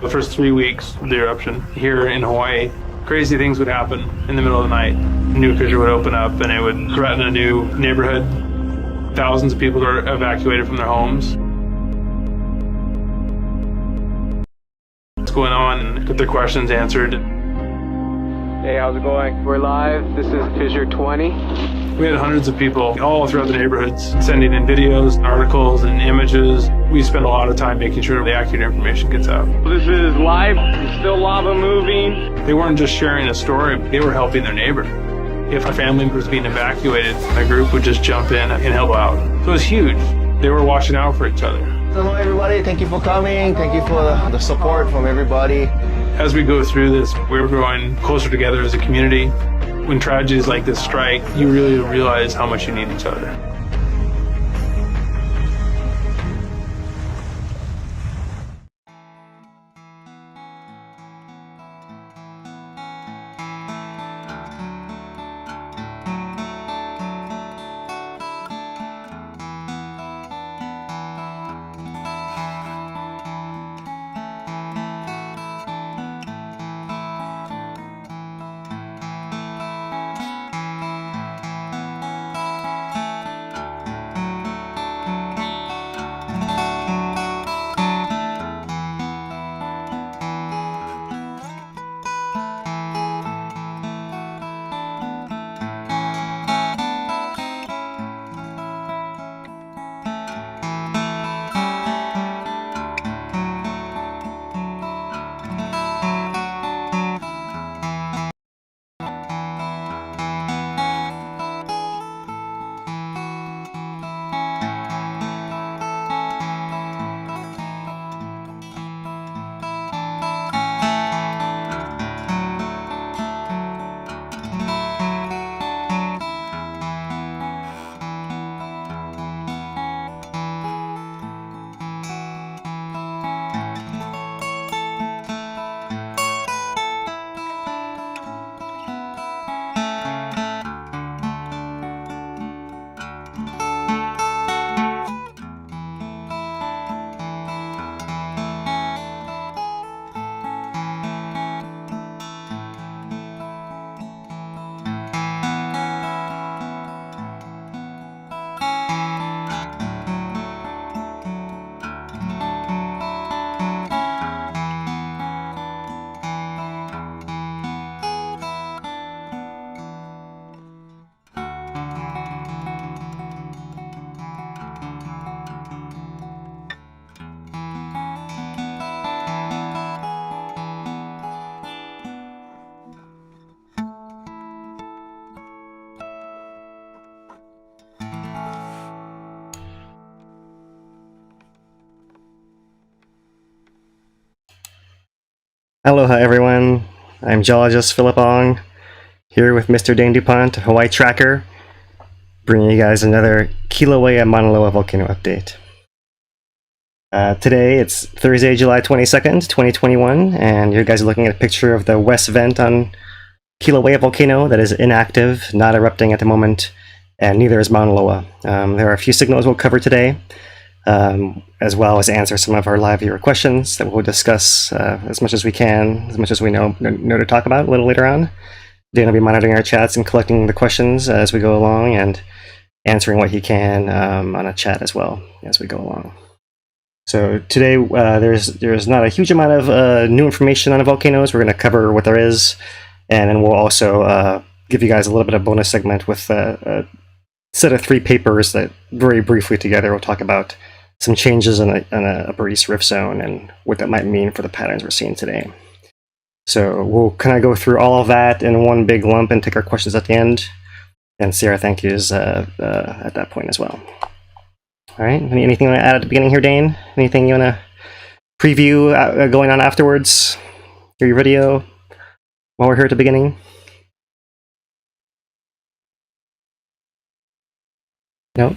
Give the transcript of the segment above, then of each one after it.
The first 3 weeks of the eruption here in Hawaii, crazy things would happen in the middle of the night. A new fissure would open up and it would threaten a new neighborhood. Thousands of people were evacuated from their homes. What's going on, and get their questions answered. Hey, how's it going? We're live. This is Fissure 20. We had hundreds of people all throughout the neighborhoods sending in videos, articles, and images. We spend a lot of time making sure the accurate information gets out. This is live. There's still lava moving. They weren't just sharing a story, they were helping their neighbor. If a family was being evacuated, a group would just jump in and help out. So it was huge. They were watching out for each other. Hello everybody, thank you for coming. Thank you for the support from everybody. As we go through this, we're growing closer together as a community. When tragedies like this strike, you really realize how much you need each other. Aloha everyone, I'm geologist Philip Ong, here with Mr. Dane DuPont, Hawaii Tracker, bringing you guys another Kīlauea Maunaloa volcano update. Today it's Thursday, July 22nd, 2021, and you guys are looking at a picture of the west vent on Kīlauea volcano that is inactive, not erupting at the moment, and neither is Maunaloa. There are a few signals we'll cover today, as well as answer some of our live viewer questions that we'll discuss as much as we can, as much as we know to talk about a little later on. Dan will be monitoring our chats and collecting the questions as we go along and answering what he can on a chat as well as we go along. So today there's not a huge amount of new information on volcanoes. We're going to cover what there is, and then we'll also give you guys a little bit of bonus segment with a set of 3 papers that very briefly together we'll talk about some changes in a Upper East Rift Zone and what that might mean for the patterns we're seeing today. So we'll kind of go through all of that in one big lump and take our questions at the end and say our thank yous at that point as well. All right, anything you want to add at the beginning here, Dane? Anything you want to preview going on afterwards? Hear your video while we're here at the beginning? No?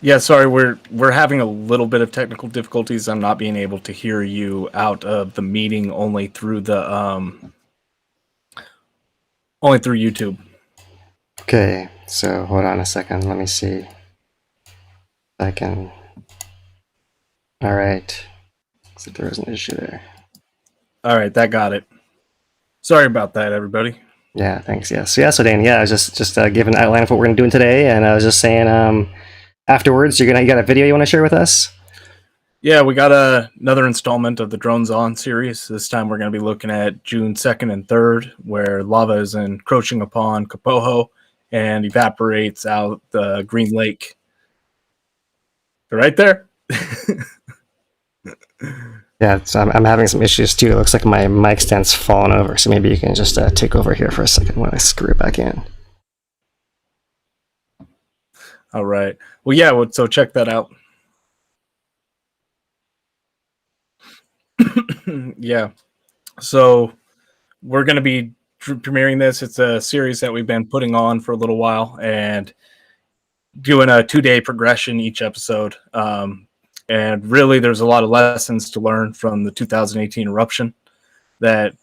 Yeah, sorry, we're having a little bit of technical difficulties. I'm not being able to hear you out of the meeting, only through the only through YouTube. Okay, so hold on a second. Let me see if I can All right. So there was an issue there. All right, that got it. Sorry about that, everybody. Yeah, thanks. Yeah. So Dan, I was just giving an outline of what we're gonna be doing today, and I was just saying, afterwards, you got a video you want to share with us? Yeah, we got another installment of the Drones On series. This time we're going to be looking at June 2nd and 3rd, where lava is encroaching upon Kapoho and evaporates out the Green Lake. Right there. Yeah, so I'm having some issues too. It looks like my mic stand's falling over, so maybe you can just take over here for a second while I screw it back in. All right. Well, yeah, so check that out. Yeah. So we're going to be premiering this. It's a series that we've been putting on for a little while and doing a 2-day progression each episode. And really, there's a lot of lessons to learn from the 2018 eruption that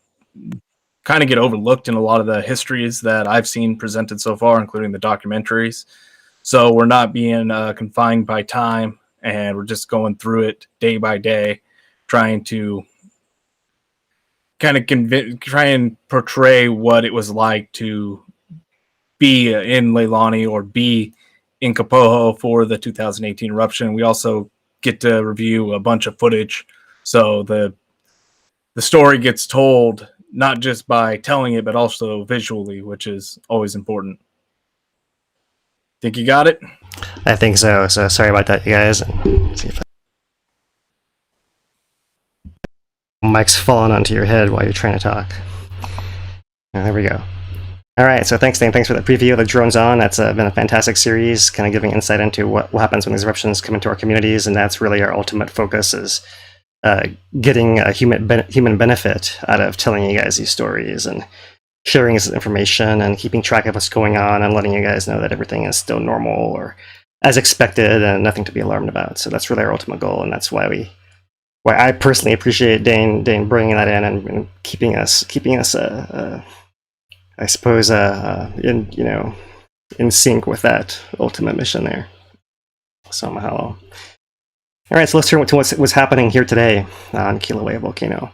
kind of get overlooked in a lot of the histories that I've seen presented so far, including the documentaries. So we're not being confined by time, and we're just going through it day by day, trying to kind of try and portray what it was like to be in Leilani or be in Kapoho for the 2018 eruption. We also get to review a bunch of footage, so the story gets told not just by telling it, but also visually, which is always important. Think you got it? I think so. So sorry about that, you guys. Let's see if mic's falling onto your head while you're trying to talk. There we go. All right, so thanks, Dan. Thanks for the preview of the Drones On. That's been a fantastic series, kind of giving insight into what happens when these eruptions come into our communities, and that's really our ultimate focus is getting a human benefit out of telling you guys these stories and sharing this information and keeping track of what's going on and letting you guys know that everything is still normal or as expected and nothing to be alarmed about. So that's really our ultimate goal, and that's why I personally appreciate Dane bringing that in and keeping us I suppose in sync with that ultimate mission there. So mahalo. All right, so let's turn to what's happening here today on Kīlauea Volcano.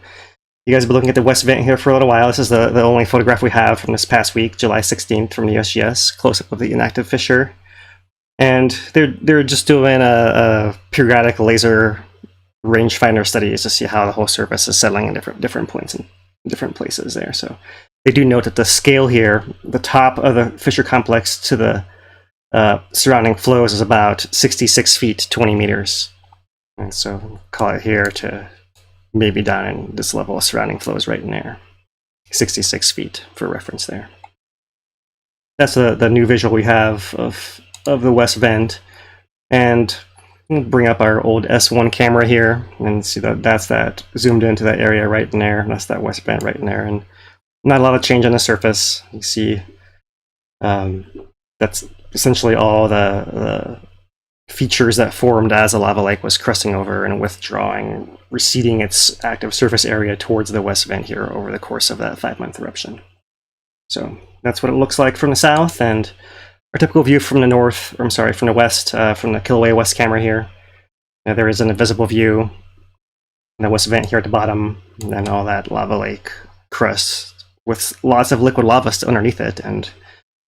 You guys have been looking at the west vent here for a little while. This is the only photograph we have from this past week, July 16th, from the USGS, close-up of the inactive fissure. And they're just doing a periodic laser rangefinder studies to see how the whole surface is settling in different points and different places there. So they do note that the scale here, the top of the fissure complex to the surrounding flows is about 66 feet, 20 meters. And so call it here to maybe down in this level of surrounding flows right in there. 66 feet for reference there. That's the new visual we have of the west vent. And we'll bring up our old S1 camera here and see that's that zoomed into that area right in there. That's that west vent right in there. And not a lot of change on the surface. You see that's essentially all the features that formed as the lava lake was crusting over and withdrawing, receding its active surface area towards the west vent here over the course of that 5-month eruption. So that's what it looks like from the south, and our typical view from the north, from the west, from the Kīlauea west camera here. There is an invisible view in the west vent here at the bottom, and then all that lava lake crust with lots of liquid lava still underneath it, and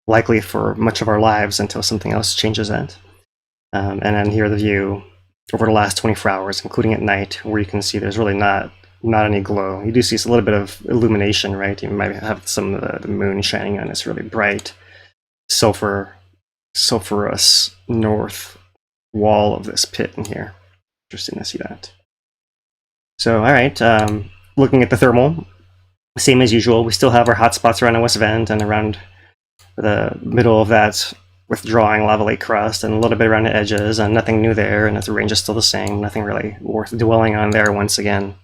likely for much of our lives until something else changes that. And then here the view over the last 24 hours, including at night, where you can see there's really not any glow. You do see a little bit of illumination, right? You might have some of the moon shining on this really bright sulfurous north wall of this pit in here. Interesting to see that. So, all right, looking at the thermal, same as usual. We still have our hot spots around the west vent and around the middle of that withdrawing lava lake crust, and a little bit around the edges, and nothing new there, and the range is still the same. Nothing really worth dwelling on there once again.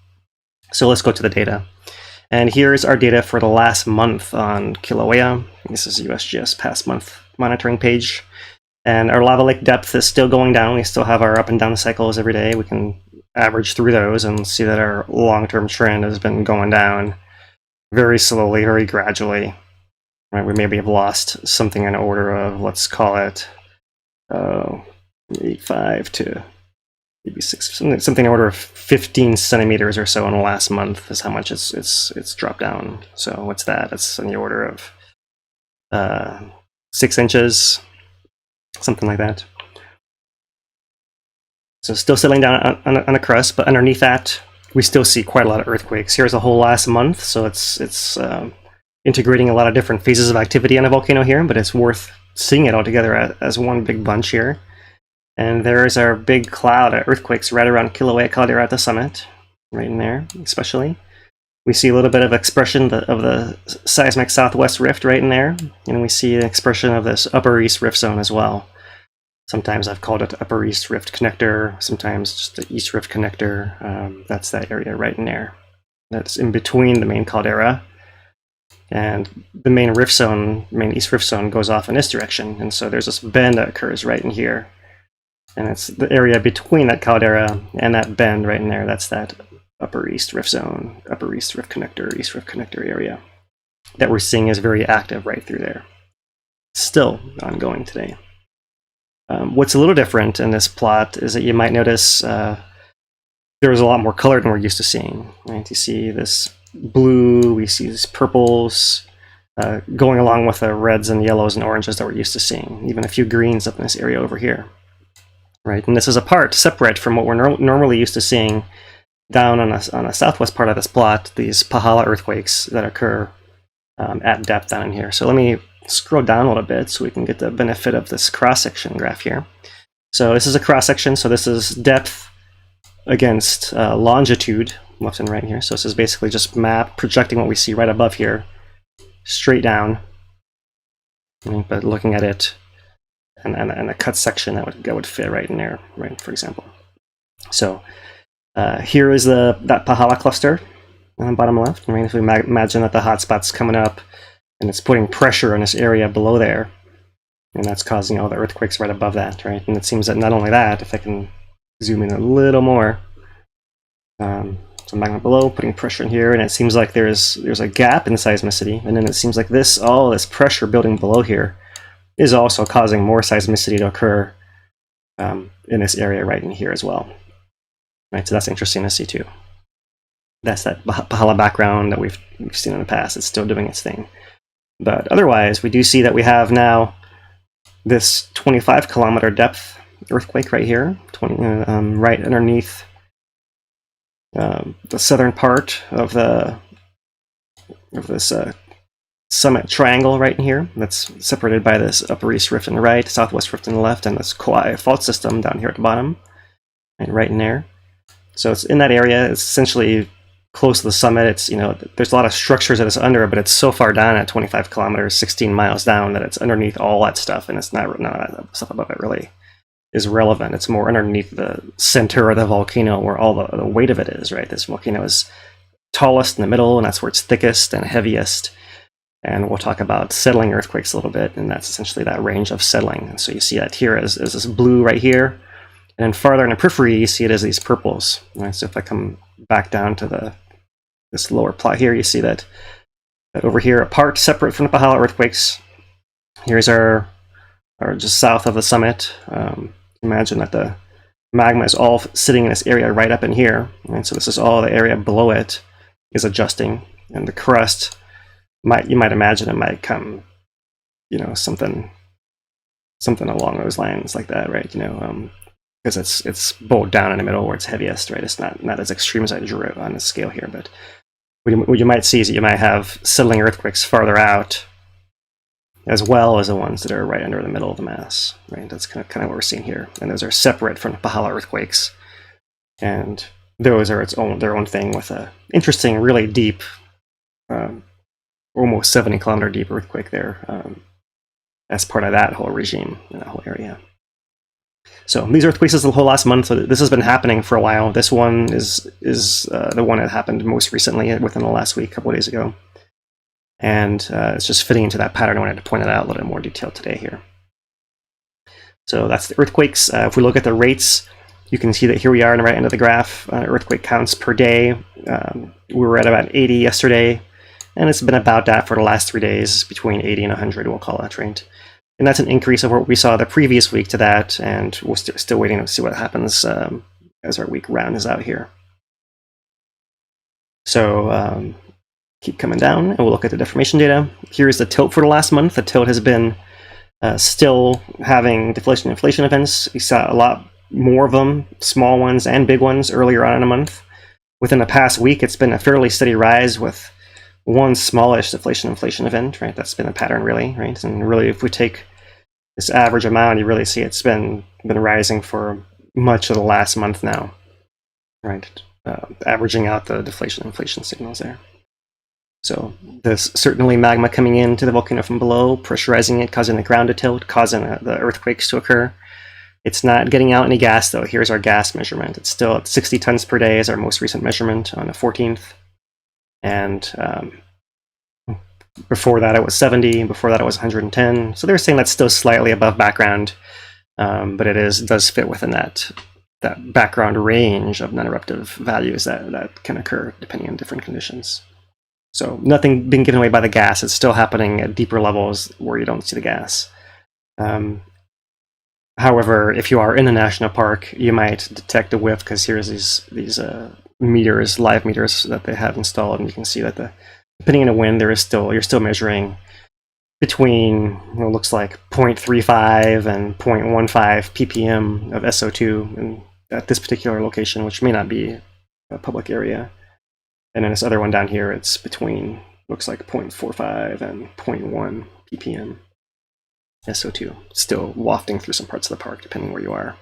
So let's go to the data. And here's our data for the last month on Kīlauea. This is USGS past month monitoring page. And our lava lake depth is still going down. We still have our up and down cycles every day. We can average through those and see that our long-term trend has been going down very slowly, very gradually. Right, we maybe have lost something in the order of, let's call it, 85 to maybe something in the order of 15 centimeters or so in the last month is how much it's dropped down. So what's that? It's in the order of 6 inches, something like that. So still settling down on a crust, but underneath that, we still see quite a lot of earthquakes. Here's the whole last month, so it's integrating a lot of different phases of activity on a volcano here, but it's worth seeing it all together as one big bunch here. And there's our big cloud of earthquakes right around Kīlauea caldera at the summit, right in there especially. We see a little bit of expression of the seismic southwest rift right in there, and we see an expression of this upper east rift zone as well. Sometimes I've called it upper east rift connector, sometimes just the east rift connector. That's that area right in there. That's in between the main caldera. And the main rift zone, main east rift zone, goes off in this direction. And so there's this bend that occurs right in here. And it's the area between that caldera and that bend right in there. That's that upper east rift zone, upper east rift connector area that we're seeing is very active right through there. Still ongoing today. What's a little different in this plot is that you might notice there's a lot more color than we're used to seeing. Right? You see this blue, we see these purples going along with the reds and yellows and oranges that we're used to seeing. Even a few greens up in this area over here. Right, and this is separate from what we're normally used to seeing down on a southwest part of this plot, these pahala earthquakes that occur at depth down in here. So let me scroll down a little bit so we can get the benefit of this cross-section graph here. So this is a cross-section, so this is depth against longitude, left and right here. So this is basically just map projecting what we see right above here, straight down, but looking at it and a cut section that would fit right in there, right? For example. So here is that pahala cluster on the bottom left. Right? If we imagine that the hotspot's coming up and it's putting pressure in this area below there, and that's causing all the earthquakes right above that, right? And it seems that not only that, if I can zoom in a little more, so magma below, putting pressure in here, and it seems like there's a gap in seismicity, and then it seems like all this pressure building below here is also causing more seismicity to occur in this area right in here as well. Right, so that's interesting to see too. That's that pahala background that we've seen in the past. It's still doing its thing. But otherwise, we do see that we have now this 25-kilometer depth earthquake right here, right underneath the southern part of this summit triangle right in here. That's separated by this upper east rift on the right, southwest rift on the left, and this Klauea fault system down here at the bottom, and right in there. So it's in that area. It's essentially close to the summit. It's, there's a lot of structures that it's under, but it's so far down at 25 kilometers, 16 miles down, that it's underneath all that stuff, and it's none of that stuff above it really is relevant. It's more underneath the center of the volcano where all the weight of it is, right? This volcano is tallest in the middle, and that's where it's thickest and heaviest. And we'll talk about settling earthquakes a little bit, and that's essentially that range of settling. And so you see that here is this blue right here, and then farther in the periphery, you see it as these purples. Right? So if I come back down to this lower plot here, you see that over here, apart, separate from the Pahala earthquakes, here's our just south of the summit. Imagine that the magma is all sitting in this area right up in here, and so this is all the area below it is adjusting, and the crust, you might imagine it might come, something along those lines like that, right? Because it's bowled down in the middle where it's heaviest, right? It's not as extreme as I drew it on the scale here, but what you might see is that you might have settling earthquakes farther out, as well as the ones that are right under the middle of the mass, right? That's kind of what we're seeing here, and those are separate from the Pahala earthquakes, and those are their own thing with a interesting, really deep, almost 70-kilometer deep earthquake there, as part of that whole regime in that whole area. So these earthquakes is the whole last month. So this has been happening for a while. This one is the one that happened most recently, within the last week, a couple of days ago. And it's just fitting into that pattern. I wanted to point it out a little bit more detail today here. So that's the earthquakes. If we look at the rates, you can see that here we are on the right end of the graph, earthquake counts per day. We were at about 80 yesterday, and it's been about that for the last 3 days, between 80 and 100, we'll call that, right? And that's an increase of what we saw the previous week to that, and we're still waiting to see what happens as our week rounds out here. So keep coming down, and we'll look at the deformation data. Here's the tilt for the last month. The tilt has been still having deflation inflation events. We saw a lot more of them, small ones and big ones, earlier on in the month. Within the past week, it's been a fairly steady rise with one smallish deflation inflation event, right? That's been a pattern, really, right? And really, if we take this average amount, you really see it's been rising for much of the last month now, right? Averaging out the deflation inflation signals there. So there's certainly magma coming into the volcano from below, pressurizing it, causing the ground to tilt, causing the earthquakes to occur. It's not getting out any gas, though. Here's our gas measurement. It's still at 60 tons per day is our most recent measurement on the 14th. And before that, it was 70. Before that, it was 110. So they're saying that's still slightly above background, but it does fit within that background range of non-eruptive values that can occur depending on different conditions. So nothing being given away by the gas. It's still happening at deeper levels where you don't see the gas. However, if you are in a national park, you might detect a whiff because here's these meters, live meters that they have installed, and you can see that depending on the wind, you're still measuring between what looks like 0.35 and 0.15 ppm of SO2 and at this particular location, which may not be a public area. And then this other one down here, it's between, looks like 0.45 and 0.1 ppm SO2, still wafting through some parts of the park, depending where you are.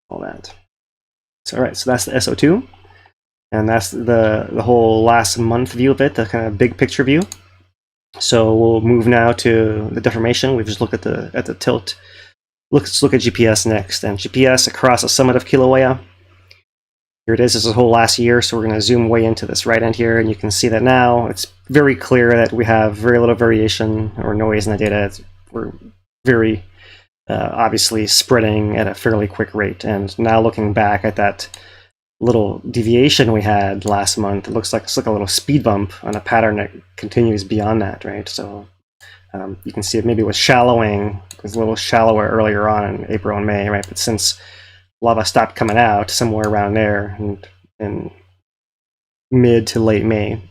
All that. So, all right, so that's the SO2. And that's the whole last month view of it, the kind of big picture view. So we'll move now to the deformation. We've just looked at the tilt. Let's look at GPS next. And GPS across the summit of Kīlauea. Here it is. This is the whole last year. So we're going to zoom way into this right end here. And you can see that now it's very clear that we have very little variation or noise in the data. We're very obviously spreading at a fairly quick rate. And now looking back at that little deviation we had last month, it looks like it's like a little speed bump on a pattern that continues beyond that, right? So you can see it maybe was shallowing. It was a little shallower earlier on in April and May, right? But since lava stopped coming out somewhere around there in mid to late May,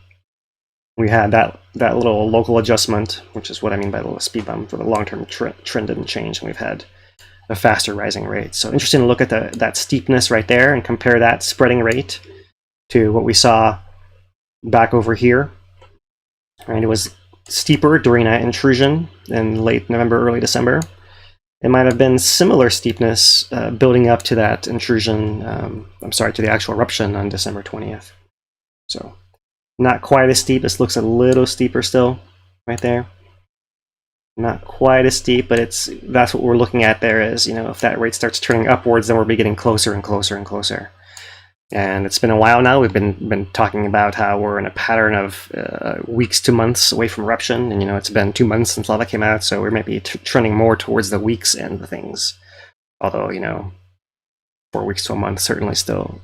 we had that little local adjustment, which is what I mean by the little speed bump. For the long-term trend didn't change, and we've had a faster rising rate. So interesting to look at that steepness right there and compare that spreading rate to what we saw back over here. Right, it was steeper during that intrusion in late November, early December. It might have been similar steepness building up to that intrusion, to the actual eruption on December 20th. So not quite as steep. This looks a little steeper still right there. Not quite as steep, but that's what we're looking at there is, if that rate starts turning upwards, then we'll be getting closer and closer and closer. And it's been a while now. We've been talking about how we're in a pattern of weeks to months away from eruption. And, it's been 2 months since lava came out, so we might be trending more towards the weeks end of things. Although, 4 weeks to a month, certainly still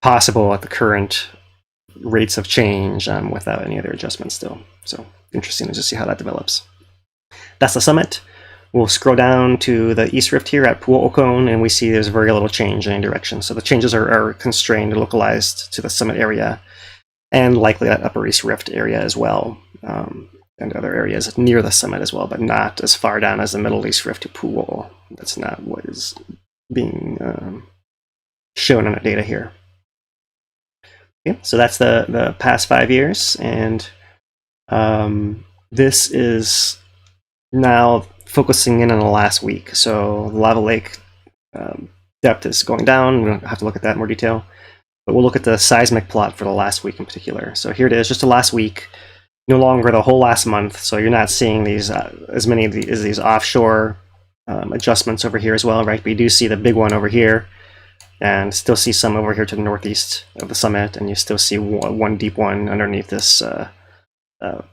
possible at the current rates of change without any other adjustments still. So interesting to just see how that develops. That's the summit. We'll scroll down to the east rift here at Pu'o'okone, and we see there's very little change in any direction. So the changes are constrained, localized to the summit area, and likely that upper east rift area as well, and other areas near the summit as well, but not as far down as the middle east rift to Pu'o. That's not what is being shown on the data here. Okay, so that's the past 5 years, and this is now focusing in on the last week. So the lava lake depth is going down. We don't have to look at that in more detail, but we'll look at the seismic plot for the last week in particular. So here it is, just the last week, no longer the whole last month. So you're not seeing these as many of these offshore adjustments over here as well, right? But you do see the big one over here, and still see some over here to the northeast of the summit, and you still see one deep one underneath this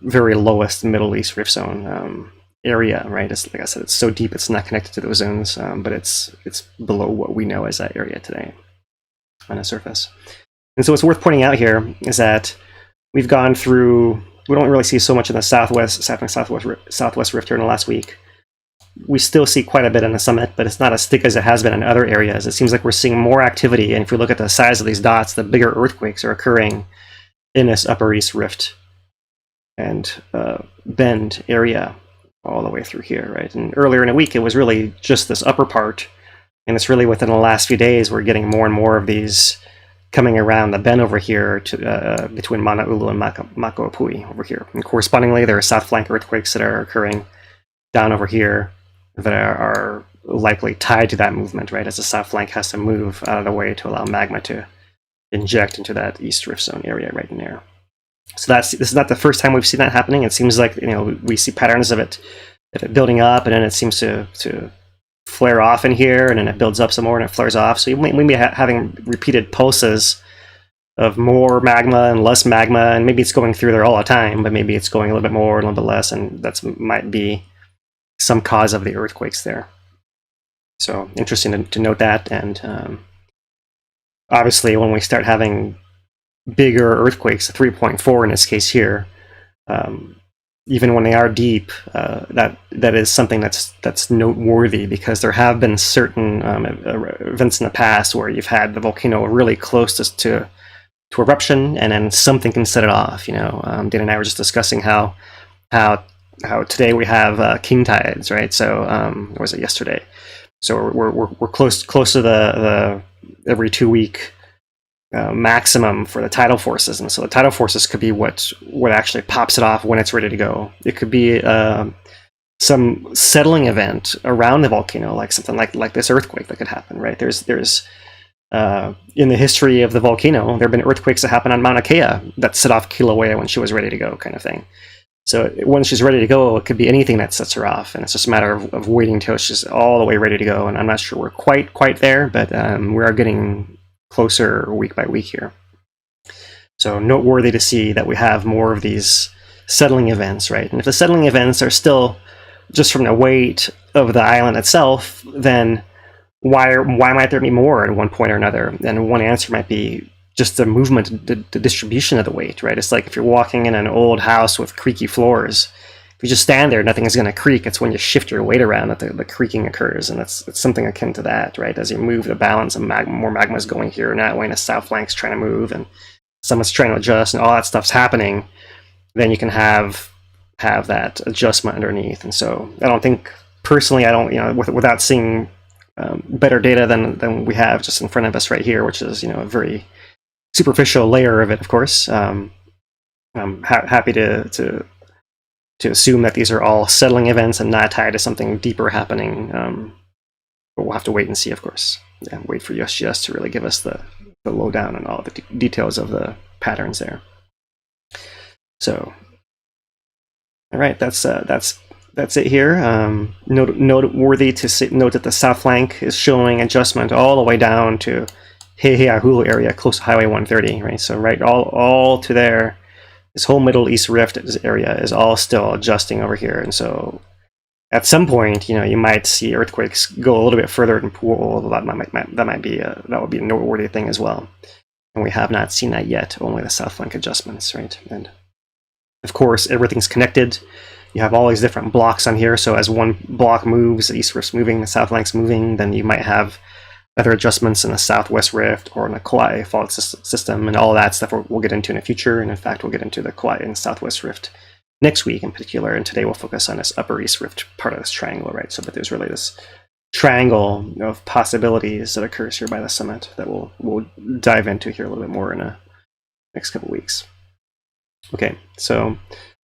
very lowest Middle East rift zone area, right? It's, like I said, it's so deep it's not connected to those zones, but it's below what we know as that area today on the surface. And so what's worth pointing out here is that we've gone through, we don't really see so much in the southwest rift here in the last week, we still see quite a bit on the summit, but it's not as thick as it has been in other areas. It seems like we're seeing more activity, and if we look at the size of these dots, the bigger earthquakes are occurring in this Upper East Rift and Bend area all the way through here, right? And earlier in the week, it was really just this upper part, and it's really within the last few days we're getting more and more of these coming around the bend over here to between Maunaloa and Makopui over here. And correspondingly, there are south flank earthquakes that are occurring down over here that are likely tied to that movement, right? As the south flank has to move out of the way to allow magma to inject into that East Rift Zone area right in there. So this is not the first time we've seen that happening. It seems like, we see patterns of it building up, and then it seems to flare off in here, and then it builds up some more and it flares off. So we may be having repeated pulses of more magma and less magma, and maybe it's going through there all the time, but maybe it's going a little bit more and a little bit less, and that might be some cause of the earthquakes there. So interesting to note that. And obviously when we start having bigger earthquakes, 3.4 in this case here, even when they are deep, that is something that's noteworthy, because there have been certain events in the past where you've had the volcano really close to eruption, and then something can set it off. Dana and I were just discussing how today we have king tides, right? So or was it yesterday? So we're close to the every 2 week maximum for the tidal forces, and so the tidal forces could be what actually pops it off when it's ready to go. It could be some settling event around the volcano, like something like this earthquake that could happen, right? There's in the history of the volcano, there have been earthquakes that happen on Mauna Kea that set off Kīlauea when she was ready to go, kind of thing. So when she's ready to go, it could be anything that sets her off, and it's just a matter of waiting till she's all the way ready to go. And I'm not sure we're quite there, but we are getting closer week by week here. So noteworthy to see that we have more of these settling events, right? And if the settling events are still just from the weight of the island itself, then why might there be more at one point or another? And one answer might be just the movement, the distribution of the weight, right? It's like if you're walking in an old house with creaky floors, if you just stand there, nothing is going to creak. It's when you shift your weight around that the creaking occurs, and it's something akin to that, right? As you move, the balance of magma, more magma is going here and that way, and the south flank's trying to move, and someone's trying to adjust, and all that stuff's happening. Then you can have that adjustment underneath. And so I don't think, personally, without seeing better data than we have just in front of us right here, which is a very superficial layer of it, of course. I'm happy to assume that these are all settling events and not tied to something deeper happening. But we'll have to wait and see, of course. Yeah, wait for USGS to really give us the lowdown and all the details of the patterns there. So, all right, that's it here. Noteworthy to note that the south flank is showing adjustment all the way down to Heiheahulu area, close to Highway 130, right? So right all to there, this whole Middle East Rift area is all still adjusting over here. And so at some point, you might see earthquakes go a little bit further in pool. That would be a noteworthy thing as well. And we have not seen that yet, only the south flank adjustments, right? And of course, everything's connected. You have all these different blocks on here. So as one block moves, the East Rift's moving, the South Flank's moving, then you might have other adjustments in the Southwest Rift or in the Klauea fault system, and all of that stuff we'll get into in the future. And in fact, we'll get into the Klauea and Southwest Rift next week in particular. And today we'll focus on this Upper East Rift part of this triangle, right? So, but there's really this triangle of possibilities that occurs here by the summit that we'll dive into here a little bit more in the next couple of weeks. Okay, so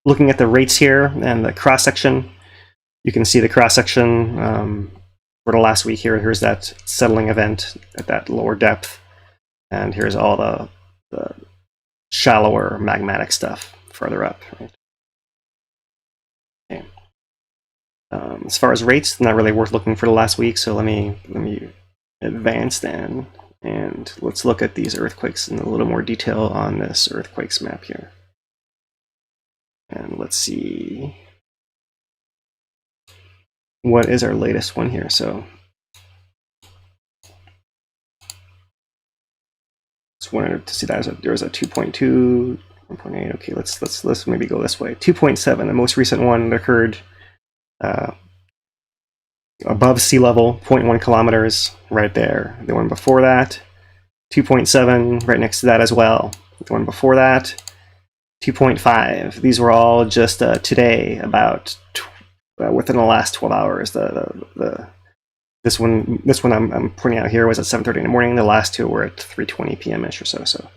looking at the rates here and the cross section, you can see the cross section for the last week here. Here's that settling event at that lower depth, and here's all the shallower magmatic stuff further up. Right? Okay. As far as rates, not really worth looking for the last week. So let me advance then, and let's look at these earthquakes in a little more detail on this earthquakes map here. And let's see, what is our latest one here? So just wanted to see that there was a 2.2, 1.8. Okay, let's maybe go this way. 2.7, the most recent one that occurred above sea level, 0.1 kilometers right there. The one before that, 2.7 right next to that as well. The one before that, 2.5. These were all just today, about within the last 12 hours. This one I'm pointing out here was at 7:30 in the morning. The last two were at 3:20 p.m.-ish or so. So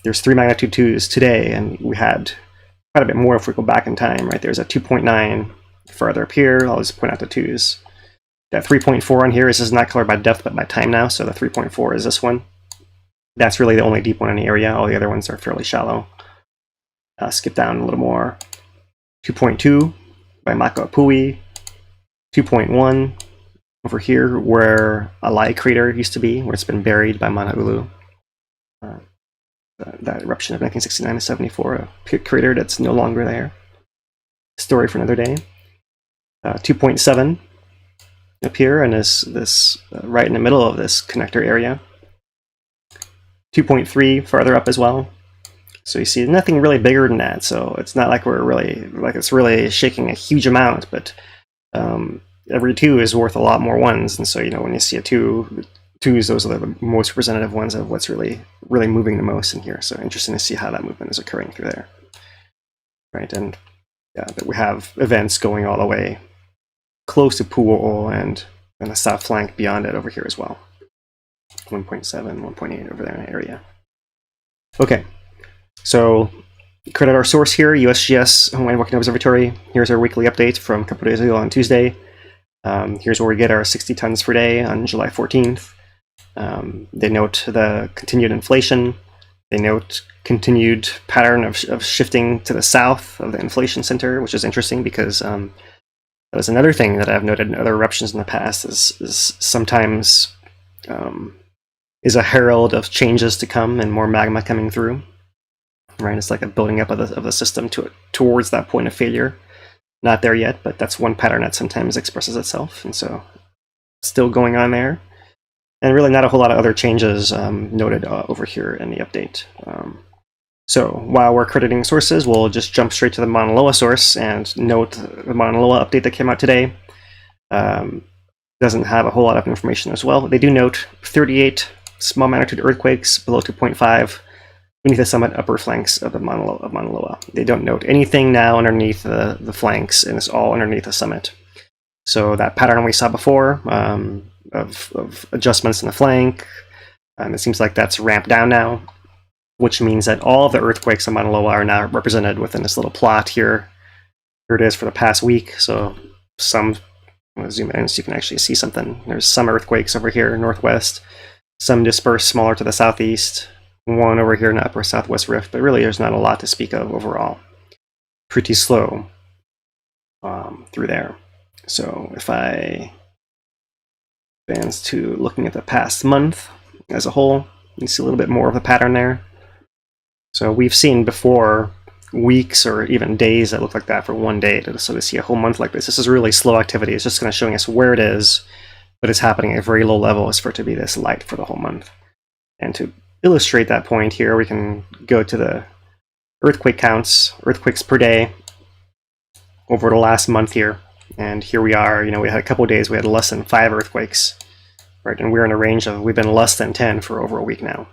there's 3 magnitude 2s today, and we had quite a bit more if we go back in time, right? There's a 2.9 further up here. I'll just point out the 2s. That 3.4 on here is not colored by depth, but by time now. So the 3.4 is this one. That's really the only deep one in the area. All the other ones are fairly shallow. Skip down a little more. 2.2 by Makapui. 2.1 over here where a Lai crater used to be, where it's been buried by Maunaloa. That eruption of 1969 to 74, a crater that's no longer there. Story for another day. 2.7 up here, and this right in the middle of this connector area. 2.3 farther up as well. So you see nothing really bigger than that. So it's not like it's really shaking a huge amount, but every 2 is worth a lot more 1s. And so, you know, when you see a 2, 2s, those are the most representative ones of what's really moving the most in here. So interesting to see how that movement is occurring through there. Right, and yeah, that we have events going all the way close to Pu'o and the south flank beyond it over here as well. 1.7, 1.8 over there in the area. Okay, so credit our source here, USGS Hawaiian Volcano Observatory. Here's our weekly update from a couple days ago on Tuesday. Here's where we get our 60 tons per day on July 14th. They note the continued inflation. They note continued pattern of shifting to the south of the inflation center, which is interesting because that is another thing that I've noted in other eruptions in the past is sometimes is a herald of changes to come and more magma coming through. Right, it's like a building up of the system towards that point of failure. Not there yet, but that's one pattern that sometimes expresses itself, and so still going on there. And really not a whole lot of other changes noted over here in the update. So while we're crediting sources, we'll just jump straight to the Maunaloa source and note the Maunaloa update that came out today. Doesn't have a whole lot of information as well. They do note 38 small magnitude earthquakes below 2.5 beneath the summit upper flanks of the Maunaloa. They don't note anything now underneath the flanks, and it's all underneath the summit. So that pattern we saw before of adjustments in the flank, it seems like that's ramped down now, which means that all of the earthquakes in Maunaloa are now represented within this little plot here. Here it is for the past week. So some, I'm going to zoom in so you can actually see something. There's some earthquakes over here northwest, some dispersed smaller to the southeast, one over here in the upper southwest rift, but really there's not a lot to speak of overall. Pretty slow through there. So if I advance to looking at the past month as a whole, you see a little bit more of the pattern there. So we've seen before weeks or even days that look like that for one day. So to see a whole month like this is really slow activity. It's just kind of showing us where it is, but it's happening at a very low level is for it to be this light for the whole month. And to illustrate that point here, we can go to the earthquake counts, earthquakes per day over the last month here. And here we are, you know, we had a couple of days, we had less than 5 earthquakes, right? And we're in a range of, we've been less than 10 for over a week now.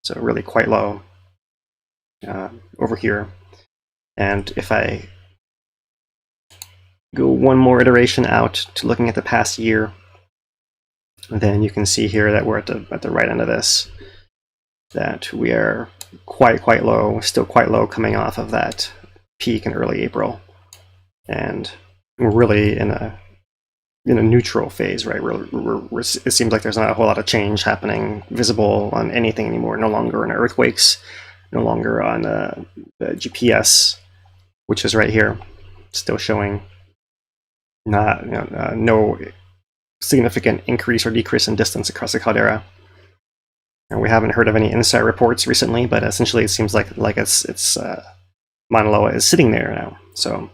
So really quite low over here. And if I go one more iteration out to looking at the past year, then you can see here that we're at the right end of this, that we are quite low, still quite low coming off of that peak in early April. And we're really in a neutral phase, right? It seems like there's not a whole lot of change happening visible on anything anymore. No longer on earthquakes, no longer on the GPS, which is right here, still showing no significant increase or decrease in distance across the caldera. And we haven't heard of any insight reports recently, but essentially it seems like it's Maunaloa is sitting there now. So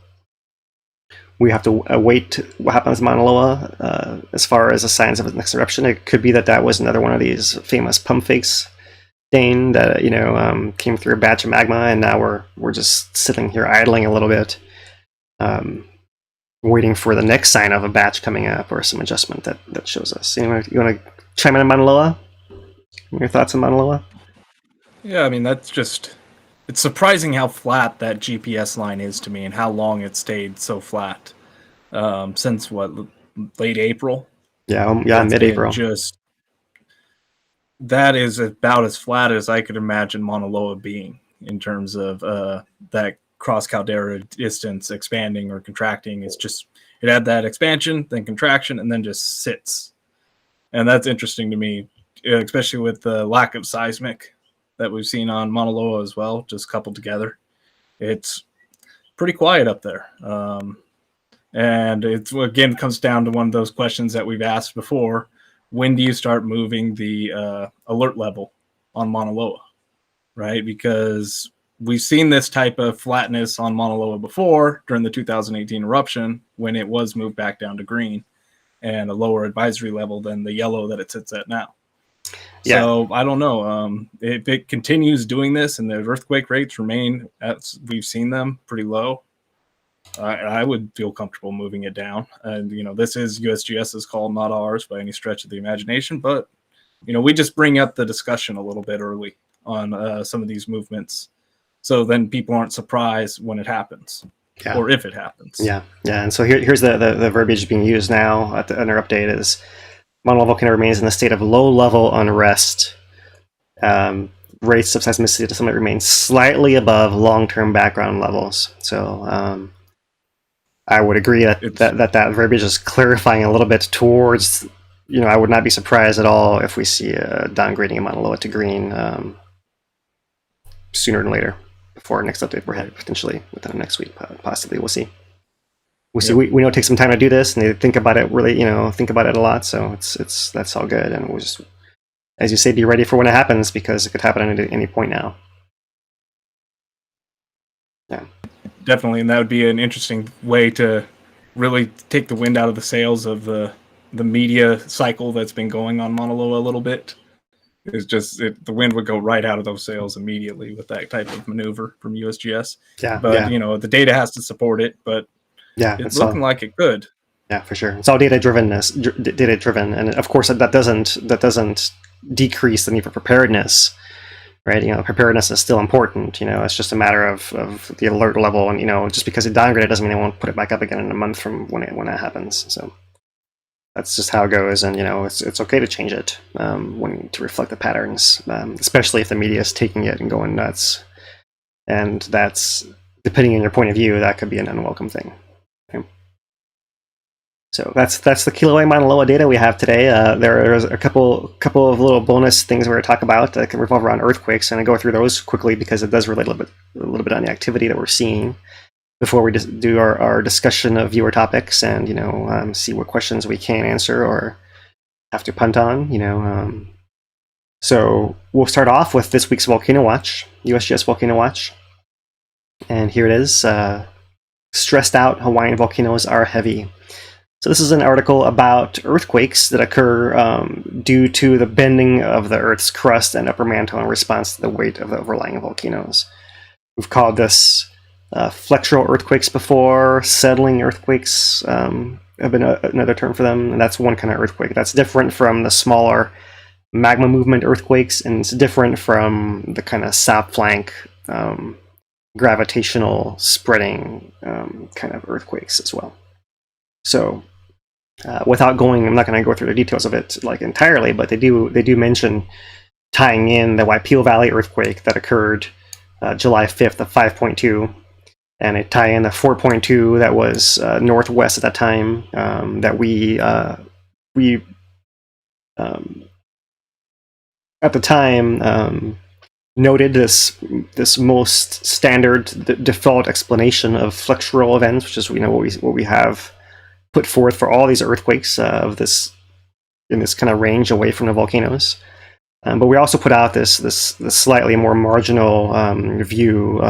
we have to await what happens in Maunaloa as far as the signs of its next eruption. It could be that was another one of these famous pump fakes stain that came through a batch of magma, and now we're just sitting here idling a little bit. waiting for the next sign of a batch coming up or some adjustment that shows us. You want to chime in on Maunaloa? Your thoughts on Maunaloa? Yeah, I mean, it's surprising how flat that GPS line is to me and how long it stayed so flat since late April. Yeah, mid-April. That is about as flat as I could imagine Mauna being in terms of that cross caldera distance expanding or contracting. It had that expansion, then contraction, and then just sits. And that's interesting to me, especially with the lack of seismic that we've seen on Mauna as well, just coupled together. It's pretty quiet up there. And it again comes down to one of those questions that we've asked before. When do you start moving the alert level on Mauna, right? Because we've seen this type of flatness on Mauna before during the 2018 eruption when it was moved back down to green and a lower advisory level than the yellow that it sits at now. Yeah. So I don't know. If it continues doing this and the earthquake rates remain as we've seen them pretty low, I would feel comfortable moving it down. And, this is USGS's call, not ours by any stretch of the imagination. But, we just bring up the discussion a little bit early on some of these movements. So then people aren't surprised when it happens or if it happens. Yeah. And so here's the verbiage being used now in our update is Maunaloa volcano remains in a state of low-level unrest. Rates of seismicity to summit remain slightly above long-term background levels. So I would agree that verbiage is clarifying a little bit towards, I would not be surprised at all if we see a downgrading of Maunaloa to green sooner than later, before our next update. We're headed potentially within the next week, possibly. We'll see. We know it takes some time to do this, and they think about it really, think about it a lot. So that's all good, and we'll just, as you say, be ready for when it happens, because it could happen at any point now. Yeah. Definitely, and that would be an interesting way to really take the wind out of the sails of the media cycle that's been going on Maunaloa a little bit. It's just the wind would go right out of those sails immediately with that type of maneuver from USGS. Yeah, but the data has to support it. But it's looking like it could. Yeah, for sure. It's all data driven, and of course that doesn't decrease the need for preparedness. Right, preparedness is still important. It's just a matter of the alert level, and just because it downgraded doesn't mean they won't put it back up again in a month from when it happens. So that's just how it goes, and it's okay to change it to reflect the patterns, especially if the media is taking it and going nuts, and that's, depending on your point of view, that could be an unwelcome thing. Okay. So that's the Kīlauea Maunaloa data we have today. There's a couple of little bonus things we're going to talk about that can revolve around earthquakes, and I go through those quickly because it does relate a little bit on the activity that we're seeing before we just do our discussion of viewer topics and see what questions we can answer or have to punt on. So we'll start off with this week's Volcano Watch, USGS Volcano Watch, and here it is. Stressed out Hawaiian volcanoes are heavy. So this is an article about earthquakes that occur due to the bending of the Earth's crust and upper mantle in response to the weight of the overlying volcanoes. We've called this flexural earthquakes before. Settling earthquakes have been another term for them, and that's one kind of earthquake. That's different from the smaller magma movement earthquakes, and it's different from the kind of south flank gravitational spreading kind of earthquakes as well. So without going, I'm not going to go through the details of it entirely, but they do mention tying in the Waipio Valley earthquake that occurred July 5th of 5.2, and they tie in the 4.2 that was northwest at that time, that we at the time noted this most standard default explanation of flexural events, which is what we have put forth for all these earthquakes in this kind of range away from the volcanoes. But we also put out this slightly more marginal view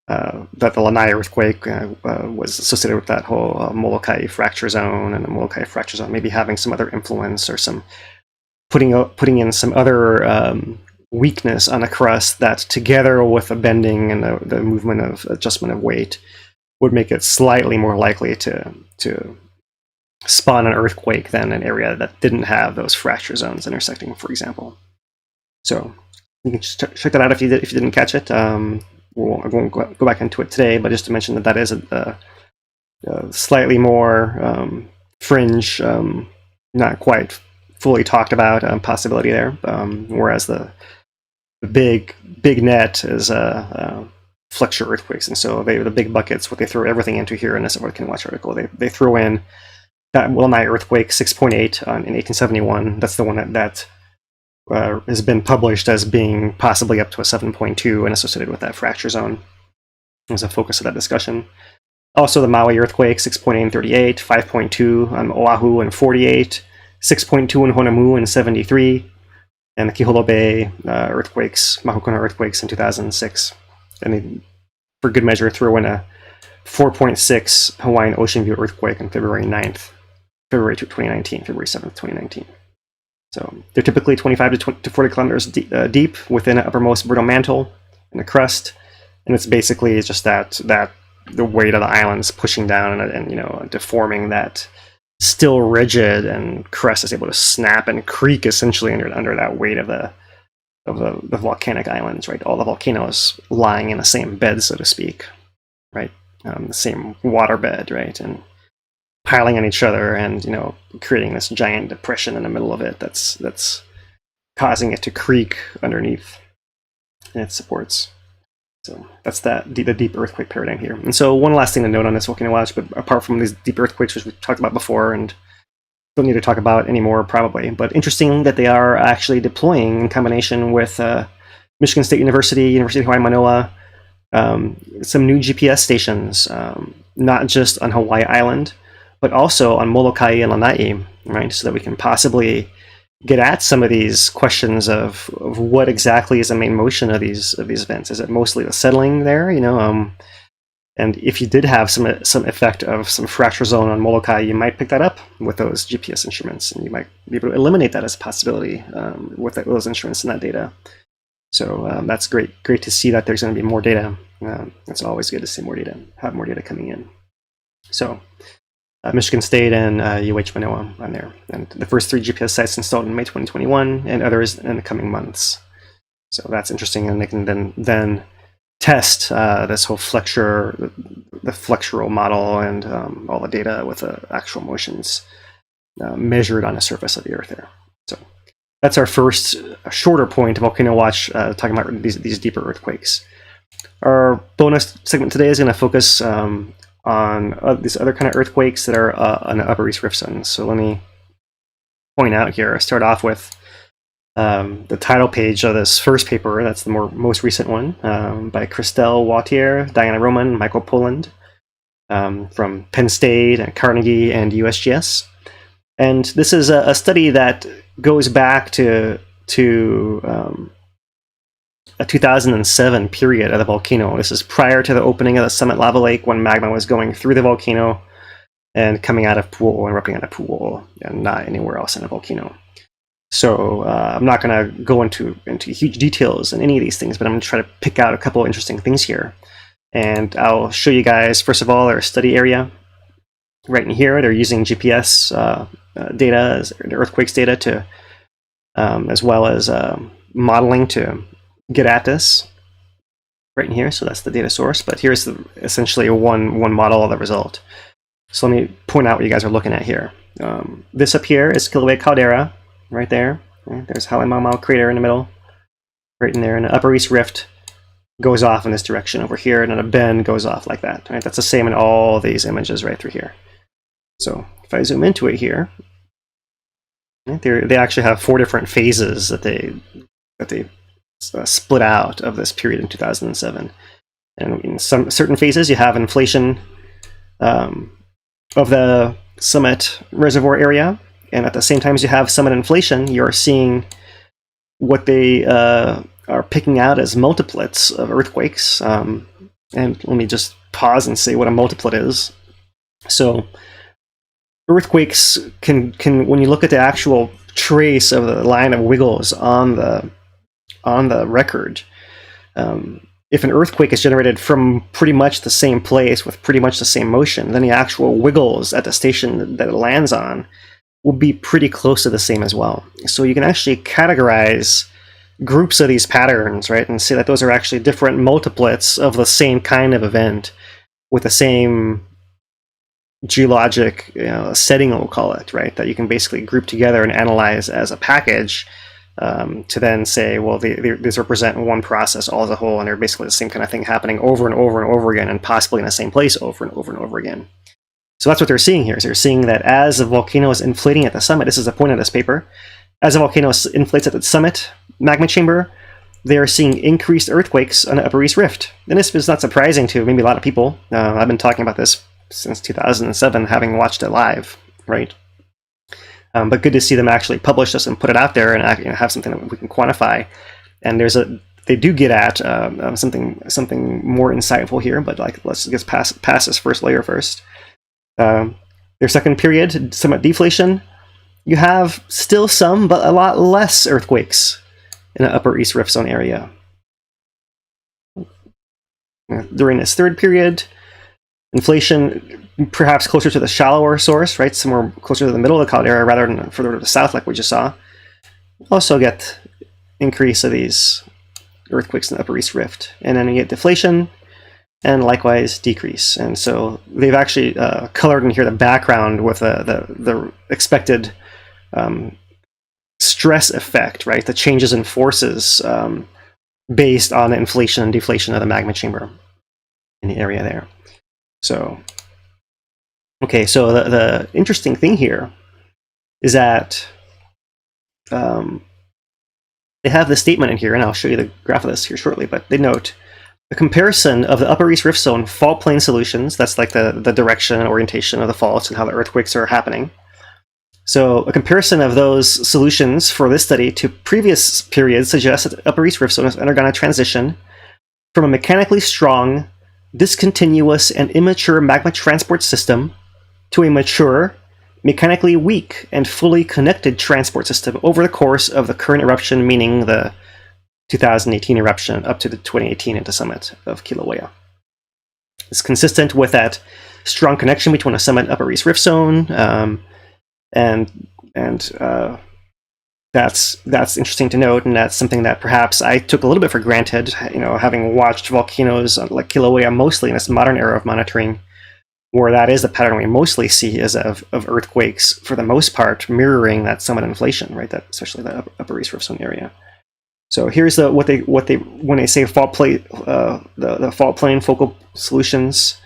that the Lanai earthquake was associated with that whole Molokai fracture zone, and the Molokai fracture zone maybe having some other influence or some putting in some other weakness on the crust that, together with the bending and the movement of adjustment of weight, would make it slightly more likely to spawn an earthquake than an area that didn't have those fracture zones intersecting, for example. So you can just check that out if you didn't catch it. I won't go back into it today, but just to mention that is a slightly more fringe, not quite fully talked about possibility there. Whereas the big net is flexure earthquakes, and so the big buckets, what they throw everything into here in this Volcano Watch article, they throw in that Maunaloa earthquake 6.8 in 1871. That's the one that has been published as being possibly up to a 7.2 and associated with that fracture zone as a focus of that discussion. Also the Maui earthquake 6.8 in 38, 5.2 on Oahu in 48, 6.2 in Honolulu in 73, and the Kīlauea earthquakes, Mahukuna earthquakes in 2006. And they, for good measure, throw in a 4.6 Hawaiian Ocean View earthquake on February 9th, February 7th, 2019. So they're typically 25 to 40 kilometers deep within an uppermost brittle mantle in the crust, and it's basically just that the weight of the islands pushing down and deforming that still rigid, and crust is able to snap and creak essentially under that weight of the volcanic islands, right? All the volcanoes lying in the same bed, so to speak, right? The same water bed, right? And piling on each other, and creating this giant depression in the middle of it that's causing it to creak underneath and its supports. So that's the deep earthquake paradigm here. And so one last thing to note on this Volcano Watch, but apart from these deep earthquakes, which we've talked about before and don't need to talk about anymore probably, but interesting that they are actually deploying in combination with Michigan State University, University of Hawaii Manoa, some new GPS stations, not just on Hawaii Island, but also on Molokai and Lanai, right? So that we can possibly get at some of these questions of what exactly is the main motion of these events. Is it mostly the settling there, and if you did have some effect of some fracture zone on Molokai, you might pick that up with those GPS instruments, and you might be able to eliminate that as a possibility with those instruments and that data. So that's great to see that there's going to be more data. It's always good to see more data, have more data coming in. So Michigan State and UH Manoa on there. And the first 3 GPS sites installed in May 2021, and others in the coming months. So that's interesting, and they can then test this whole flexure, the flexural model, and all the data with the actual motions measured on the surface of the Earth there. So that's our first shorter point of Volcano Watch, talking about these deeper earthquakes. Our bonus segment today is going to focus on these other kind of earthquakes that are on the Upper East Rift Zone. So let me point out here, start off with the title page of this first paper. That's the most recent one by Christelle Wautier, Diana Roman, Michael Poland from Penn State and Carnegie and USGS. And this is a study that goes back to a 2007 period of the volcano. This is prior to the opening of the Summit Lava Lake, when magma was going through the volcano and coming out of Pu'u and erupting out of Pu'u, and not anywhere else in the volcano. So I'm not going to go into huge details in any of these things, but I'm going to try to pick out a couple of interesting things here. And I'll show you guys, first of all, our study area right in here. They're using GPS data, earthquakes data, to as well as modeling to get at this right in here. So that's the data source, but here's essentially one model of the result. So let me point out what you guys are looking at here. This up here is Kilauea caldera, right there. Right? There's Halemaumau crater in the middle, right in there, and the Upper East Rift goes off in this direction over here, and then a bend goes off like that. Right? That's the same in all these images right through here. So if I zoom into it here, right, they actually have 4 different phases that they split out of this period in 2007. And in some certain phases, you have inflation of the summit reservoir area, and at the same time as you have summit inflation, you're seeing what they are picking out as multiplets of earthquakes. And let me just pause and say what a multiplet is. So earthquakes can when you look at the actual trace of the line of wiggles on the record, if an earthquake is generated from pretty much the same place with pretty much the same motion, then the actual wiggles at the station that it lands on will be pretty close to the same as well. So you can actually categorize groups of these patterns, right, and say that those are actually different multiplets of the same kind of event with the same geologic setting, we'll call it, right, that you can basically group together and analyze as a package to then say, well, these represent one process all as a whole, and they're basically the same kind of thing happening over and over and over again, and possibly in the same place over and over and over again. So that's what they're seeing here. So they're seeing that as the volcano is inflating at the summit, this is the point of this paper, as the volcano inflates at the summit magma chamber, they are seeing increased earthquakes on the Upper East Rift. And this is not surprising to maybe a lot of people. I've been talking about this since 2007, having watched it live, right? But good to see them actually publish this and put it out there and have something that we can quantify. And they do get at something more insightful here. But let's just pass this first layer first. Their second period, summit deflation. You have still some, but a lot less earthquakes in the Upper East Rift Zone area. During this third period, inflation perhaps closer to the shallower source, right? Somewhere closer to the middle of the caldera rather than further to the south like we just saw. Also get increase of these earthquakes in the Upper East Rift. And then you get deflation and likewise decrease. And so they've actually colored in here the background with the expected stress effect, right? The changes in forces based on the inflation and deflation of the magma chamber in the area there. So, okay, so the interesting thing here is that they have this statement in here, and I'll show you the graph of this here shortly, but they note the comparison of the Upper East Rift Zone fault plane solutions, that's like the direction and orientation of the faults and how the earthquakes are happening. So a comparison of those solutions for this study to previous periods suggests that the Upper East Rift Zone has undergone a transition from a mechanically strong, discontinuous, and immature magma transport system to a mature, mechanically weak, and fully connected transport system over the course of the current eruption, meaning the 2018 eruption up to the 2018 into summit of Kīlauea. It's consistent with that strong connection between the summit and Upper East Rift Zone, and that's interesting to note, and that's something that perhaps I took a little bit for granted, having watched volcanoes like Kīlauea mostly in this modern era of monitoring, where that is the pattern we mostly see is of earthquakes for the most part mirroring that summit inflation, right? That especially the Upper East Rift Zone area. So here's what they when they say fault plane, the fault plane focal solutions.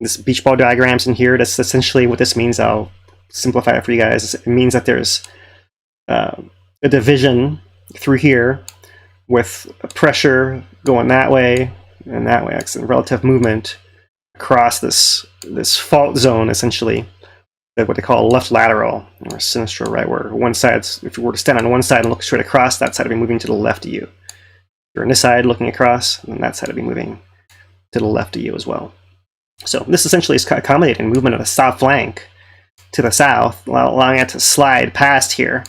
This beach ball diagrams in here. That's essentially what this means. I'll simplify it for you guys. It means that there's a division through here with a pressure going that way and that way, and relative movement across this fault zone, essentially, what they call left lateral or sinistral, right? Where one side, if you were to stand on one side and look straight across, that side would be moving to the left of you. If you're on this side looking across, then that side would be moving to the left of you as well. So this essentially is accommodating movement of the south flank to the south, allowing it to slide past here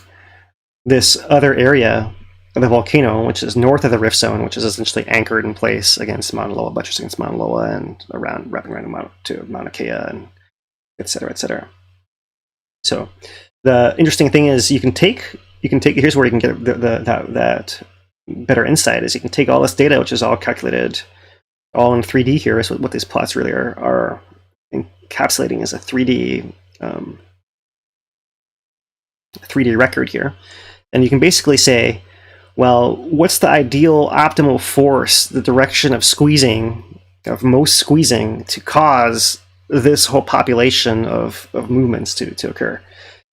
this other area of the volcano, which is north of the rift zone, which is essentially anchored in place against Maunaloa, buttress against Maunaloa, and wrapping around to Mauna Kea, and et cetera, et cetera. So the interesting thing is you can take here's where you can get that better insight is you can take all this data, which is all calculated all in 3D here, is what these plots really are encapsulating as a 3D record here. And you can basically say, well, what's the ideal optimal force, the direction of most squeezing to cause this whole population of movements to occur?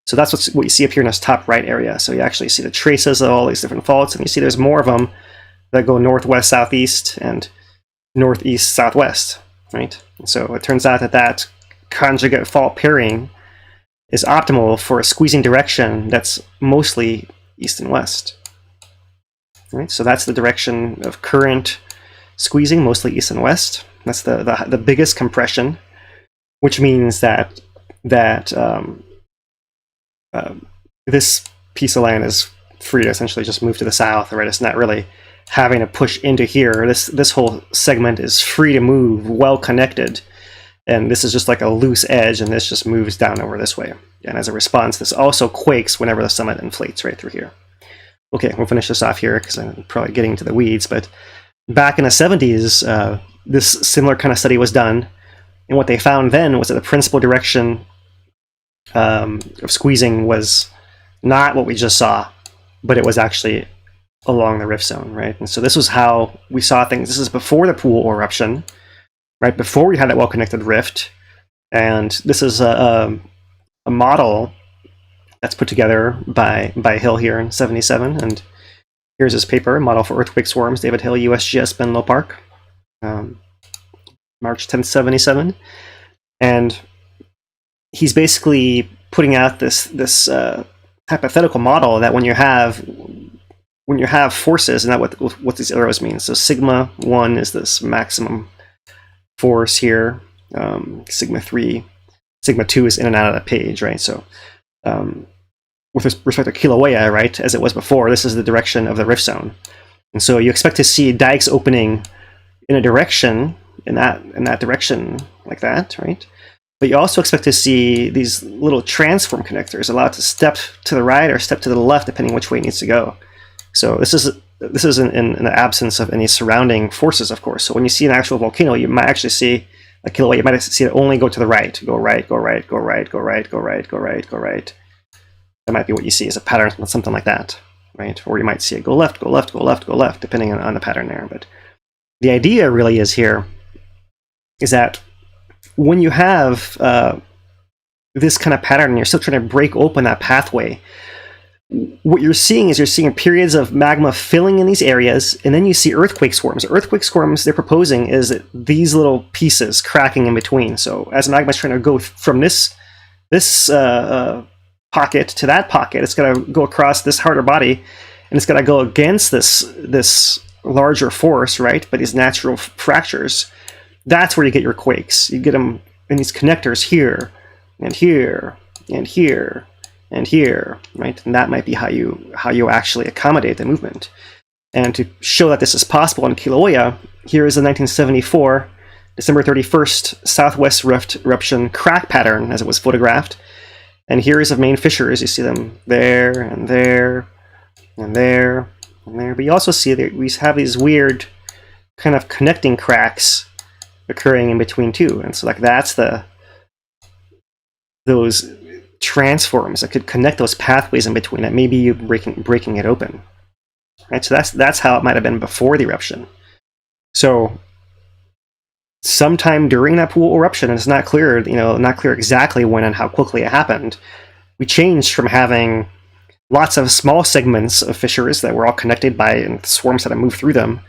So that's what you see up here in this top right area. So you actually see the traces of all these different faults, and you see there's more of them that go northwest, southeast, and northeast, southwest, right? And so it turns out that conjugate fault pairing is optimal for a squeezing direction that's mostly east and west. Right? So that's the direction of current squeezing, mostly east and west. That's the biggest compression, which means that this piece of land is free to essentially just move to the south, right? It's not really having to push into here. This whole segment is free to move, well connected, and this is just like a loose edge, and this just moves down over this way. And as a response, this also quakes whenever the summit inflates right through here. Okay, we'll finish this off here because I'm probably getting into the weeds, but back in the 70s, this similar kind of study was done, and what they found then was that the principal direction of squeezing was not what we just saw, but it was actually along the rift zone, right? And so this was how we saw things. This is before the pool eruption, right? Before we had that well-connected rift, and this is a model that's put together by Hill here in '77, and here's his paper, Model for Earthquake Swarms, David Hill, USGS Menlo Park, March 10th, '77, and he's basically putting out this hypothetical model that when you have forces, and that what these arrows mean. So sigma 1 is this maximum force here, sigma 3, sigma 2 is in and out of the page, right? So with respect to Kīlauea, right, as it was before, this is the direction of the rift zone. And so you expect to see dikes opening in a direction, in that direction like that, right? But you also expect to see these little transform connectors allowed to step to the right or step to the left, depending which way it needs to go. So this is in the absence of any surrounding forces, of course. So when you see an actual volcano, you might actually see a Kīlauea. You might see it only go to the right, go right, go right, go right, go right, go right, go right, go right. That might be what you see as a pattern, something like that, right? Or you might see it go left, go left, go left, go left, depending on the pattern there. But the idea really is here is that when you have this kind of pattern and you're still trying to break open that pathway, what you're seeing is periods of magma filling in these areas, and then you see earthquake swarms. Earthquake swarms they're proposing is that these little pieces cracking in between. So as magma is trying to go from this pocket to that pocket, it's going to go across this harder body, and it's going to go against this larger force, right? But these natural fractures, that's where you get your quakes. You get them in these connectors here, and here, and here, and here, right? And that might be how you actually accommodate the movement. And to show that this is possible in Kīlauea, here is the 1974 December 31st southwest rift eruption crack pattern as it was photographed. And here is the main fissures. You see them there and there and there and there. But you also see that we have these weird kind of connecting cracks occurring in between too. And so like that's those transforms that could connect those pathways in between that maybe you breaking it open, right? So that's how it might have been before the eruption. So sometime during that pool eruption, and it's not clear exactly when and how quickly it happened, we changed from having lots of small segments of fissures that were all connected by swarms that had moved through them,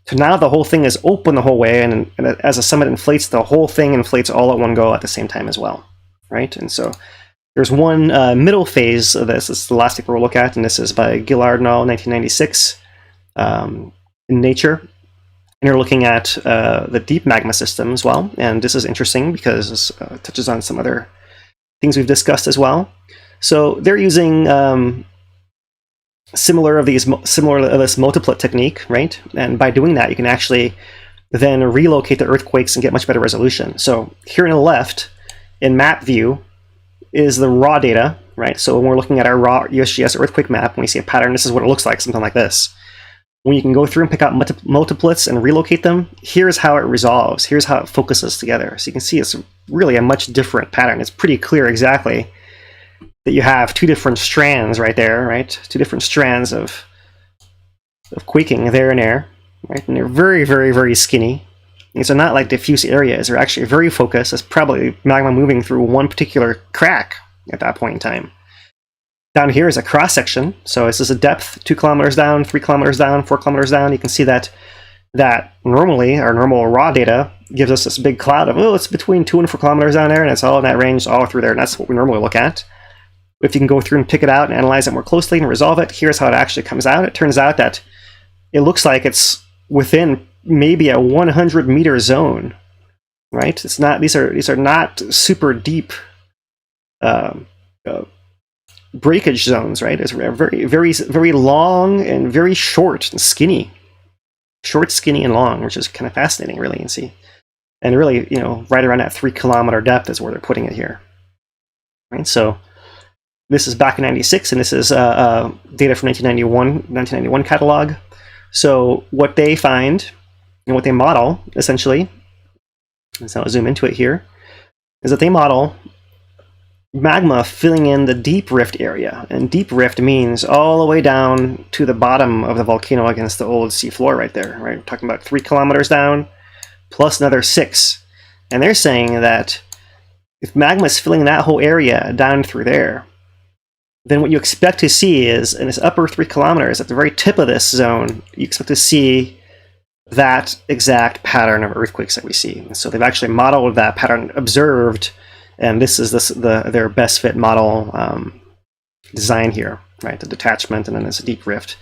to now the whole thing is open the whole way, and as the summit inflates, the whole thing inflates all at one go at the same time as well, right? And so there's one middle phase of this. This is the last paper we'll look at, and this is by Gillard et al., 1996, in Nature. And you're looking at the deep magma system as well, and this is interesting because it touches on some other things we've discussed as well. So they're using similar to this multiplet technique, right? And by doing that, you can actually then relocate the earthquakes and get much better resolution. So here on the left, in map view, is the raw data, right? So when we're looking at our raw USGS earthquake map, when we see a pattern, this is what it looks like, something like this. When you can go through and pick out multiplets and relocate them, here's how it resolves. Here's how it focuses together. So you can see it's really a much different pattern. It's pretty clear exactly that you have two different strands right there, right? Two different strands of quaking there and there, right? And they're very, very, very skinny. These are not like diffuse areas. They're actually very focused. It's probably magma moving through one particular crack at that point in time. Down here is a cross-section. So this is a depth 2 kilometers down, 3 kilometers down, 4 kilometers down. You can see that normally our normal raw data gives us this big cloud of, it's between 2 and 4 kilometers down there, and it's all in that range all through there, and that's what we normally look at. If you can go through and pick it out and analyze it more closely and resolve it, here's how it actually comes out. It turns out that it looks like it's within maybe a 100-meter zone, right? It's not; these are not super deep breakage zones, right? It's very, very, very long and very short and skinny, short, skinny, and long, which is kind of fascinating, really, and see. And really, right around that 3-kilometer depth is where they're putting it here. Right, so this is back in '96, and this is data from 1991 catalog. So what they find and what they model, essentially, so I'll zoom into it here, is that they model magma filling in the deep rift area. And deep rift means all the way down to the bottom of the volcano against the old seafloor right there. Right, we're talking about 3 kilometers down, plus another 6. And they're saying that if magma is filling that whole area down through there, then what you expect to see is, in this upper 3 kilometers, at the very tip of this zone, you expect to see that exact pattern of earthquakes that we see. And so they've actually modeled that pattern, observed, and this is their best fit model design here, right? The detachment, and then there's a deep rift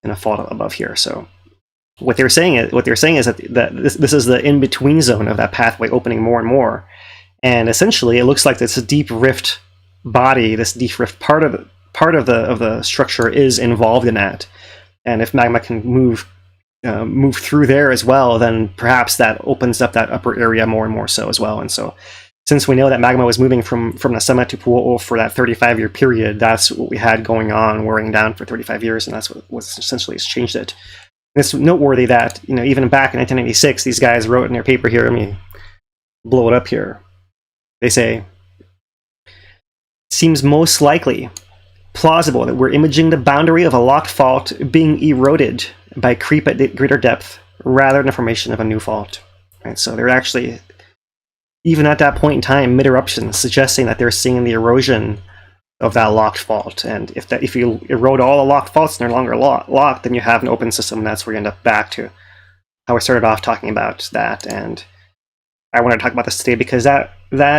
and a fault above here. So what they're saying is that this is the in-between zone of that pathway opening more and more. And essentially, it looks like this deep rift body, this deep rift part of the structure is involved in that. And if magma can move through there as well, then perhaps that opens up that upper area more and more so as well. And so, since we know that magma was moving from the summit to Pu'o'o for that 35-year period, that's what we had going on, wearing down for 35 years, and that's what essentially has changed it. And it's noteworthy that, even back in 1996, these guys wrote in their paper here, let me blow it up here. They say, seems most likely plausible that we're imaging the boundary of a locked fault being eroded by creep at greater depth rather than the formation of a new fault. Right, so they're actually, even at that point in time, mid-eruption, suggesting that they're seeing the erosion of that locked fault. And if you erode all the locked faults and they're no longer locked, then you have an open system, and that's where you end up back to how I started off talking about that. And I want to talk about this today because that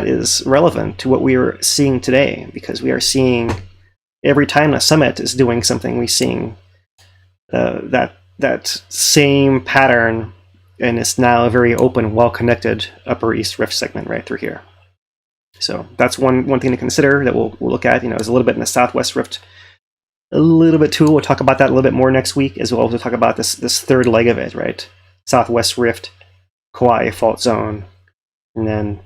is relevant to what we are seeing today, because we are seeing every time the summit is doing something, we're seeing that same pattern, and it's now a very open, well-connected upper east rift segment right through here. So that's one thing to consider that we'll look at. Is a little bit in the southwest rift, a little bit too. We'll talk about that a little bit more next week, as well as we'll talk about this third leg of it, right? Southwest rift, Kauai fault zone, and then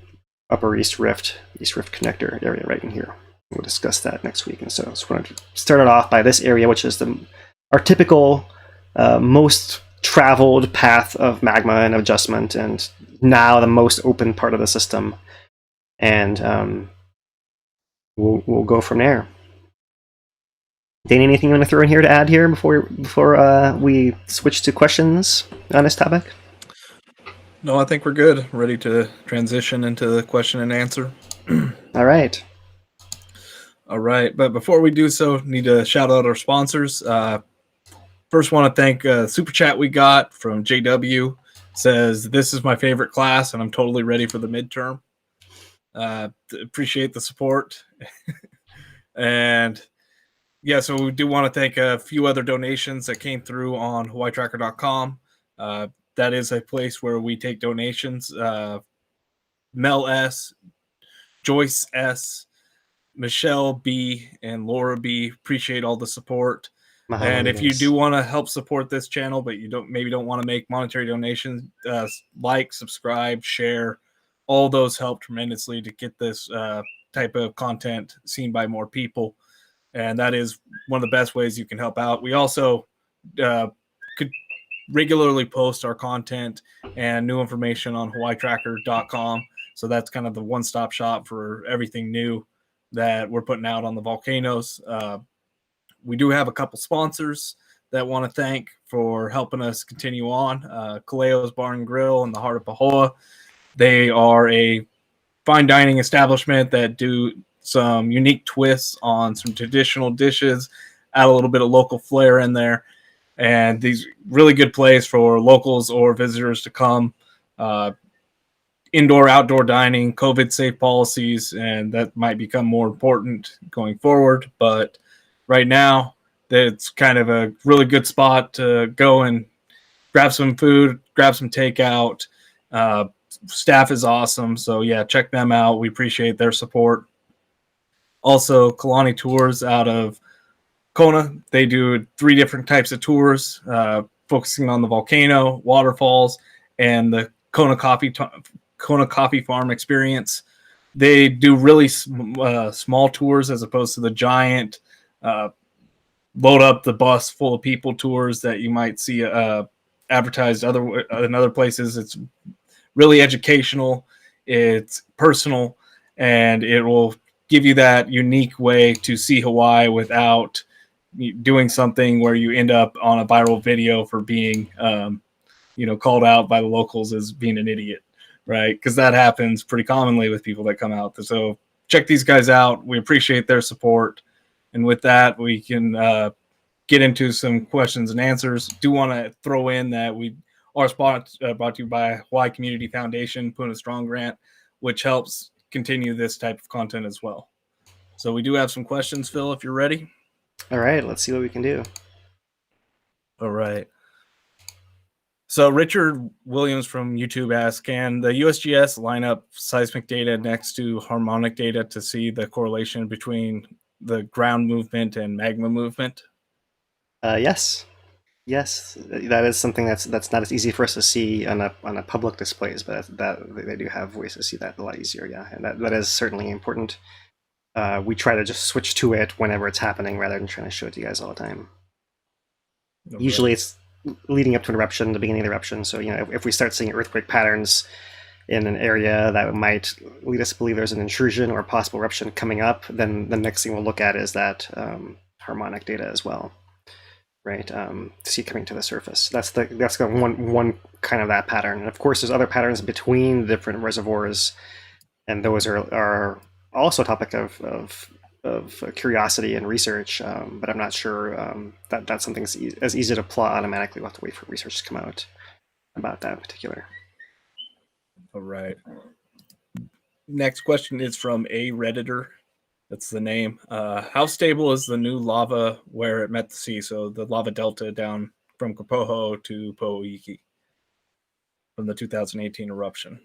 upper east rift connector area right in here. We'll discuss that next week. And so I just wanted to start it off by this area, which is our typical most traveled path of magma and adjustment, and now the most open part of the system. And we'll go from there. Dane, anything you want to throw in here to add here before we switch to questions on this topic? No, I think we're good. Ready to transition into the question and answer. All right. But before we do so, need to shout out our sponsors. First, want to thank super chat we got from JW. Says, this is my favorite class, and I'm totally ready for the midterm. Appreciate the support. And yeah, so we do want to thank a few other donations that came through on HawaiiTracker.com. That is a place where we take donations. Mel S., Joyce S., Michelle B., and Laura B. Appreciate all the support. And if you do want to help support this channel, but you don't want to make monetary donations, like, subscribe, share, all those help tremendously to get this type of content seen by more people. And that is one of the best ways you can help out. We also could regularly post our content and new information on HawaiiTracker.com. So that's kind of the one-stop shop for everything new that we're putting out on the volcanoes. We do have a couple sponsors that want to thank for helping us continue on. Kaleo's Bar and Grill in the heart of Pahoa. They are a fine dining establishment that do some unique twists on some traditional dishes, add a little bit of local flair in there. And these really good place for locals or visitors to come. Indoor, outdoor dining, COVID-safe policies, and that might become more important going forward. But right now, it's kind of a really good spot to go and grab some food, grab some takeout. Staff is awesome. So, yeah, check them out. We appreciate their support. Also, Kalani Tours out of Kona. They do 3 different types of tours. focusing on the volcano, waterfalls, and the Kona Coffee Farm experience. They do really small tours as opposed to the giant load up the bus full of people tours that you might see advertised in other places. It's really educational, it's personal, and it will give you that unique way to see Hawaii without doing something where you end up on a viral video for being called out by the locals as being an idiot, right? Because that happens pretty commonly with people that come out. So check these guys out. We appreciate their support. And with that, we can get into some questions and answers. Do want to throw in that we are brought to you by Hawaii Community Foundation, Puna Strong Grant, which helps continue this type of content as well. So we do have some questions, Phil, if you're ready. All right, let's see what we can do. All right. So Richard Williams from YouTube asks, can the USGS line up seismic data next to harmonic data to see the correlation between the ground movement and magma movement? Yes. Yes, that is something that's not as easy for us to see on a public displays, but that they do have ways to see that a lot easier. Yeah, and that is certainly important. We try to just switch to it whenever it's happening rather than trying to show it to you guys all the time. Okay. Usually it's leading up to an eruption, the beginning of the eruption. So, if we start seeing earthquake patterns in an area that might lead us to believe there's an intrusion or a possible eruption coming up, then the next thing we'll look at is that harmonic data as well, right? To see it coming to the surface. That's one kind of that pattern. And of course, there's other patterns between different reservoirs, and those are also a topic of curiosity and research, but I'm not sure that that's something as easy to plot automatically. We'll have to wait for research to come out about that in particular. All right. Next question is from a Redditor. That's the name. How stable is the new lava where it met the sea? So the lava delta down from Kapoho to Po'oiki from the 2018 eruption.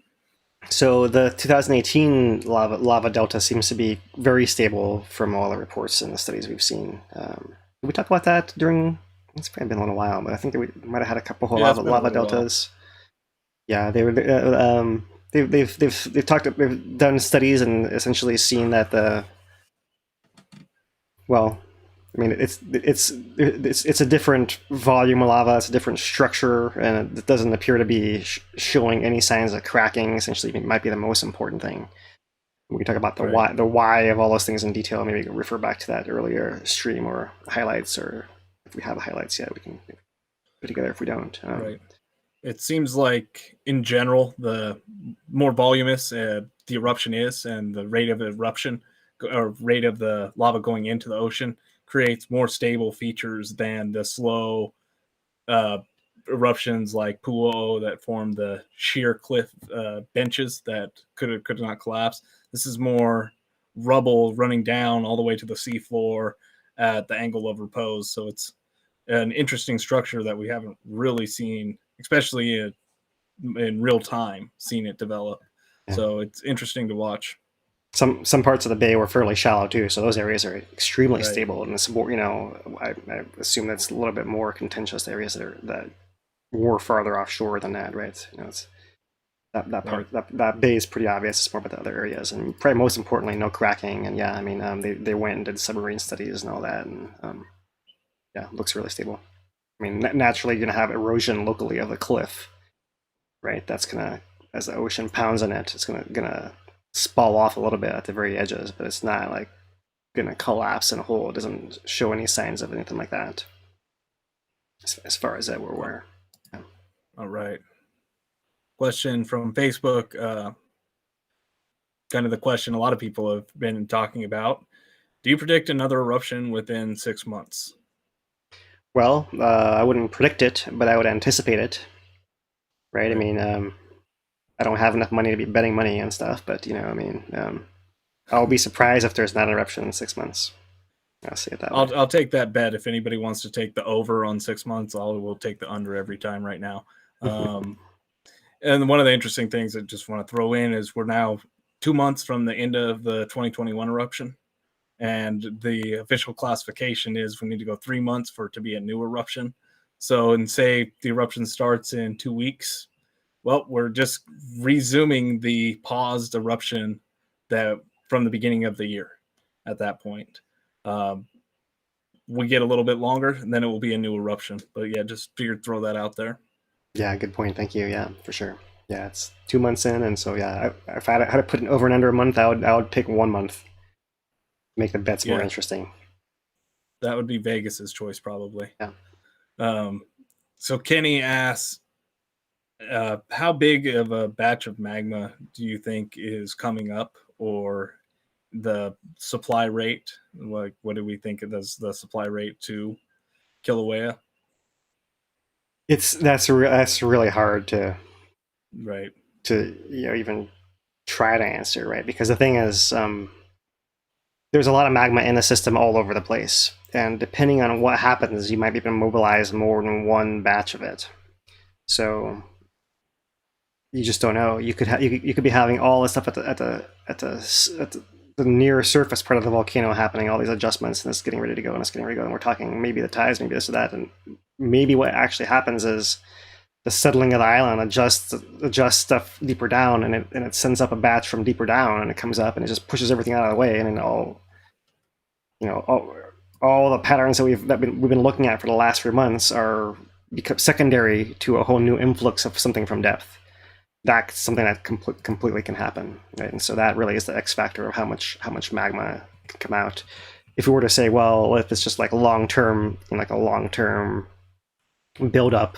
So the 2018 lava delta seems to be very stable from all the reports and the studies we've seen. We talked about that during, it's probably been a little while, but I think that we might have had a couple of lava deltas. Yeah, they were. They've done studies and essentially seen that it's a different volume of lava, it's a different structure, and it doesn't appear to be showing any signs of cracking. Essentially, it might be the most important thing. We can talk about the why of all those things in detail. Maybe refer back to that earlier stream or highlights, or if we have highlights yet, we can put together if we don't. Right. It seems like, in general, the more voluminous the eruption is, and the rate of eruption or rate of the lava going into the ocean creates more stable features than the slow eruptions like Pu'o that form the sheer cliff benches that could not collapse. This is more rubble running down all the way to the seafloor at the angle of repose. So it's an interesting structure that we haven't really seen, especially in real time, seen it develop. Yeah. So it's interesting to watch. Some parts of the bay were fairly shallow too, so those areas are extremely stable. And it's more, I assume that's a little bit more contentious areas that were farther offshore than that, right? It's that part that bay is pretty obvious. It's more about the other areas, and probably most importantly, no cracking. And yeah, I mean, they went and did submarine studies and all that, and yeah, it looks really stable. I mean, naturally, you're gonna have erosion locally of the cliff, right? That's gonna, as the ocean pounds on it, it's gonna spall off a little bit at the very edges, but it's not like gonna collapse in a hole. It doesn't show any signs of anything like that, as far as that we're aware. Yeah. All right. Question from Facebook. Kind of the question a lot of people have been talking about. Do you predict another eruption within 6 months? Well, I wouldn't predict it, but I would anticipate it. Right? I mean, I don't have enough money to be betting money and stuff, but I'll be surprised if there's not an eruption in 6 months. I'll say it that way. I'll take that bet. If anybody wants to take the over on 6 months, we'll take the under every time right now. And one of the interesting things I just want to throw in is we're now 2 months from the end of the 2021 eruption, and the official classification is we need to go 3 months for it to be a new eruption. So, and say the eruption starts in 2 weeks, well, we're just resuming the paused eruption that from the beginning of the year. At that point, we get a little bit longer, and then it will be a new eruption. But yeah, just figured throw that out there. Yeah, good point. Thank you. Yeah, for sure. Yeah, it's 2 months in, and so yeah, if I had to put an over and under a month, I would pick 1 month. Make the bets more interesting. That would be Vegas's choice, probably. Yeah. So Kenny asks, how big of a batch of magma do you think is coming up, or the supply rate? Like, what do we think of the supply rate to Kīlauea? That's really hard to even try to answer, right? Because the thing is, there's a lot of magma in the system all over the place, and depending on what happens, you might be able to mobilize more than one batch of it. So you just don't know. You could be having all this stuff at the near surface part of the volcano happening, all these adjustments, and it's getting ready to go, and we're talking maybe the tides, maybe this or that, and maybe what actually happens is the settling of the island adjusts stuff deeper down, and it sends up a batch from deeper down, and it comes up and it just pushes everything out of the way, and then all the patterns that we've been looking at for the last few months become secondary to a whole new influx of something from depth. That's something that completely can happen, right? And so that really is the X factor of how much magma can come out. If we were to say, well, if it's just like a long-term buildup,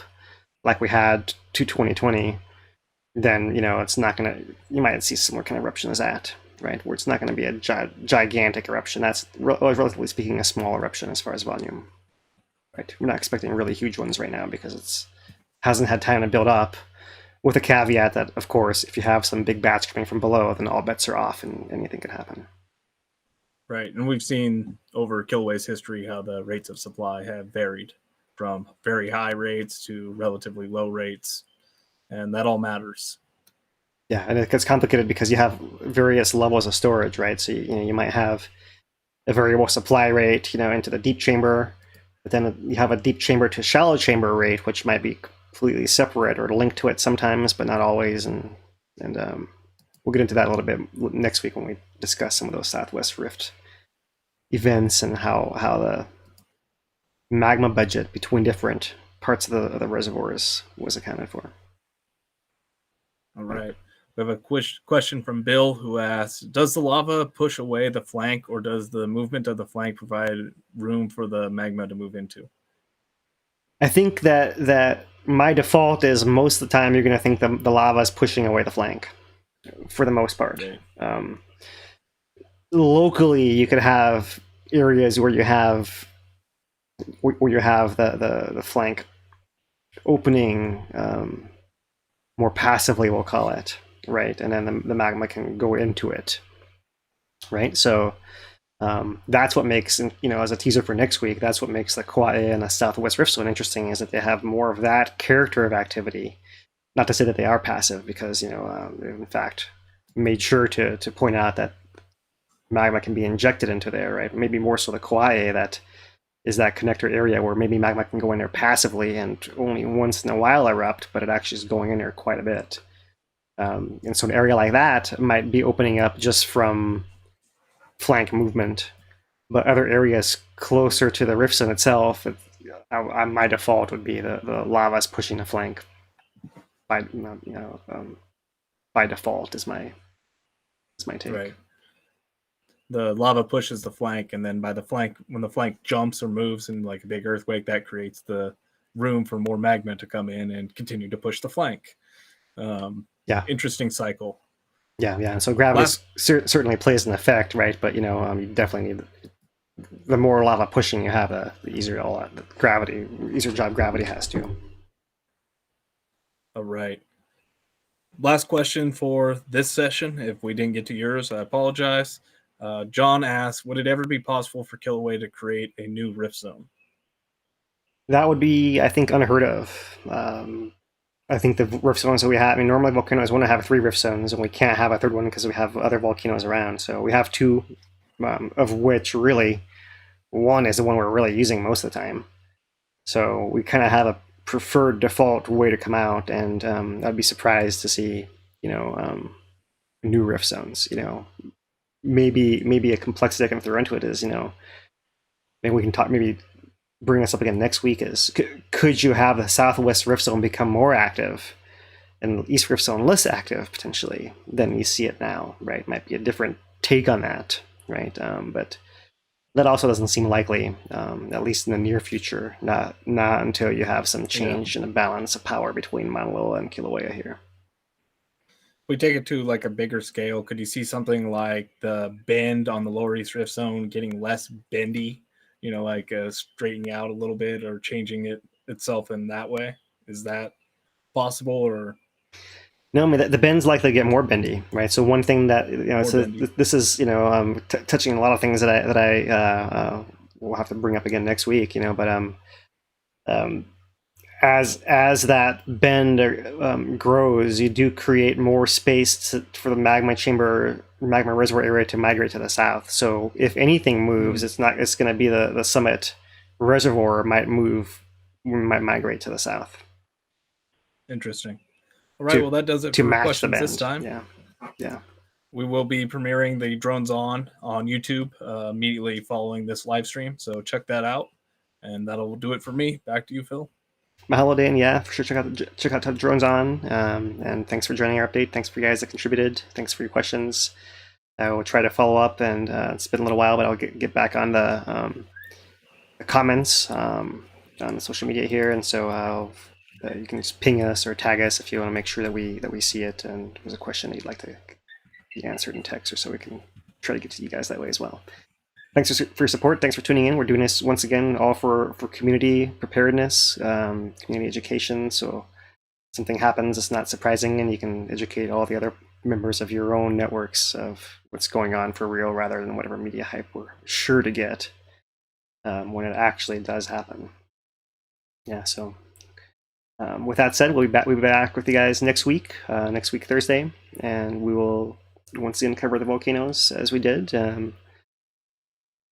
like we had to 2020, then it's not gonna. You might see similar kind of eruption as that, right? Where it's not going to be a gigantic eruption. That's relatively speaking a small eruption as far as volume, right? We're not expecting really huge ones right now because it hasn't had time to build up. With a caveat that, of course, if you have some big batch coming from below, then all bets are off and anything could happen. Right, and we've seen over Kīlauea's history how the rates of supply have varied from very high rates to relatively low rates, and that all matters. Yeah, and it gets complicated because you have various levels of storage, right? So you might have a variable supply rate, into the deep chamber, but then you have a deep chamber to shallow chamber rate, which might be completely separate or linked to it sometimes, but not always. And we'll get into that a little bit next week when we discuss some of those Southwest Rift events and how the magma budget between different parts of the reservoirs was accounted for. All right. We have a question from Bill who asks, does the lava push away the flank, or does the movement of the flank provide room for the magma to move into? I think that my default is most of the time you're going to think the lava is pushing away the flank for the most part. Okay. Locally, you could have areas where you have the flank opening more passively, we'll call it, right? And then the magma can go into it, right? So that's what makes, as a teaser for next week, that's what makes the Klauea and the Southwest Rift Zone interesting, is that they have more of that character of activity. Not to say that they are passive, because they've in fact made sure to point out that magma can be injected into there, right? Maybe more so the Klauea, that is that connector area where maybe magma can go in there passively and only once in a while erupt, but it actually is going in there quite a bit. And so an area like that might be opening up just from flank movement, but other areas closer to the rift zone itself, my default would be the lava is pushing the flank by default is my take. Right. The lava pushes the flank, and then by the flank, when the flank jumps or moves in like a big earthquake, that creates the room for more magma to come in and continue to push the flank. Interesting cycle. Yeah. So gravity certainly plays an effect, right? But you definitely need the more lava pushing you have, the easier job gravity has to. All right. Last question for this session. If we didn't get to yours, I apologize. John asks, would it ever be possible for Kīlauea to create a new rift zone? That would be, I think, unheard of. I think the rift zones that we have, normally volcanoes want to have 3 rift zones, and we can't have a third one because we have other volcanoes around. So we have 2, of which really one is the one we're really using most of the time. So we kind of have a preferred default way to come out, and I'd be surprised to see, new rift zones. Maybe a complexity I can throw into it is, maybe we can talk, maybe bring this up again next week, is could you have the southwest rift zone become more active and the east rift zone less active potentially than you see it now, right? Might be a different take on that, right? But that also doesn't seem likely, at least in the near future. Not until you have some change in the balance of power between Maunaloa and Kīlauea here. If we take it to like a bigger scale, could you see something like the bend on the lower east rift zone getting less bendy? Like straightening out a little bit or changing itself in that way? Is that possible or? No, I mean the bends likely get more bendy, right? So one thing that this is touching a lot of things that I will have to bring up again next week, but as that bend grows, you do create more space for the magma reservoir area to migrate to the south. So if anything moves, it's going to be the summit reservoir might migrate to the south. Interesting. All right, well, that does it for questions this time. Yeah. We will be premiering the Drones on YouTube immediately following this live stream, so check that out. And that'll do it for me. Back to you, Phil. Mahalo, Dan. Yeah, for sure. Check out Drones on. And thanks for joining our update. Thanks for you guys that contributed. Thanks for your questions. I will try to follow up, and it's been a little while, but I'll get back on the comments on the social media here, and so you can just ping us or tag us if you want to make sure that we see it, and there's a question that you'd like to be answered in text, or so we can try to get to you guys that way as well. Thanks for your support. Thanks for tuning in. We're doing this once again all for community preparedness, community education. So if something happens, it's not surprising, and you can educate all the other members of your own networks of what's going on for real, rather than whatever media hype we're sure to get when it actually does happen. Yeah. So with that said, we'll be back with you guys next week Thursday, and we will once again cover the volcanoes as we did.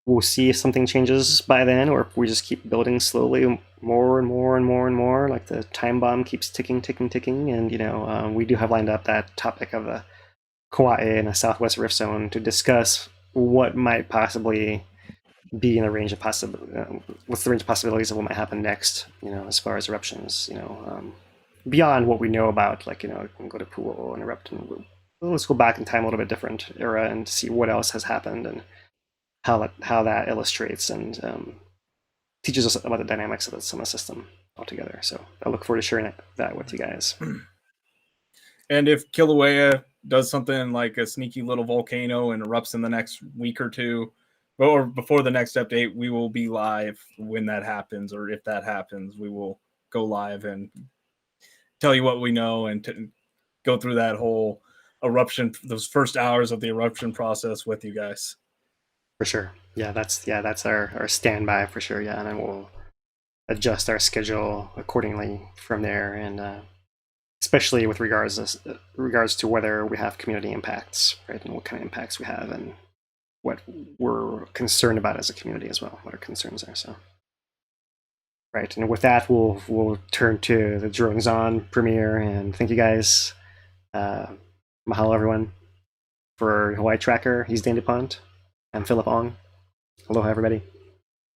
We'll see if something changes by then, or if we just keep building slowly, more and more and more and more, like the time bomb keeps ticking. And we do have lined up that topic of the Kauai and a southwest rift zone to discuss what might possibly be in the range of what's the range of possibilities of what might happen next, as far as eruptions, beyond what we know about, like, it can go to Pu'u and erupt, and let's go back in time a little bit different era and see what else has happened and how that illustrates and teaches us about the dynamics of the summit system altogether. So I look forward to sharing that with you guys. And if Kīlauea does something like a sneaky little volcano and erupts in the next week or two, or before the next update, we will be live when that happens, or if that happens, we will go live and tell you what we know and go through that whole eruption, those first hours of the eruption process with you guys. For sure. Yeah, that's our standby for sure. Yeah, and then we'll adjust our schedule accordingly from there, and especially with regards to whether we have community impacts, right, and what kind of impacts we have, and what we're concerned about as a community as well, what our concerns are. So, right, and with that, we'll turn to the Drones On premiere, and thank you guys. Mahalo, everyone. For Hawaii Tracker, he's Dan DuPont. I'm Philip Ong. Aloha, everybody.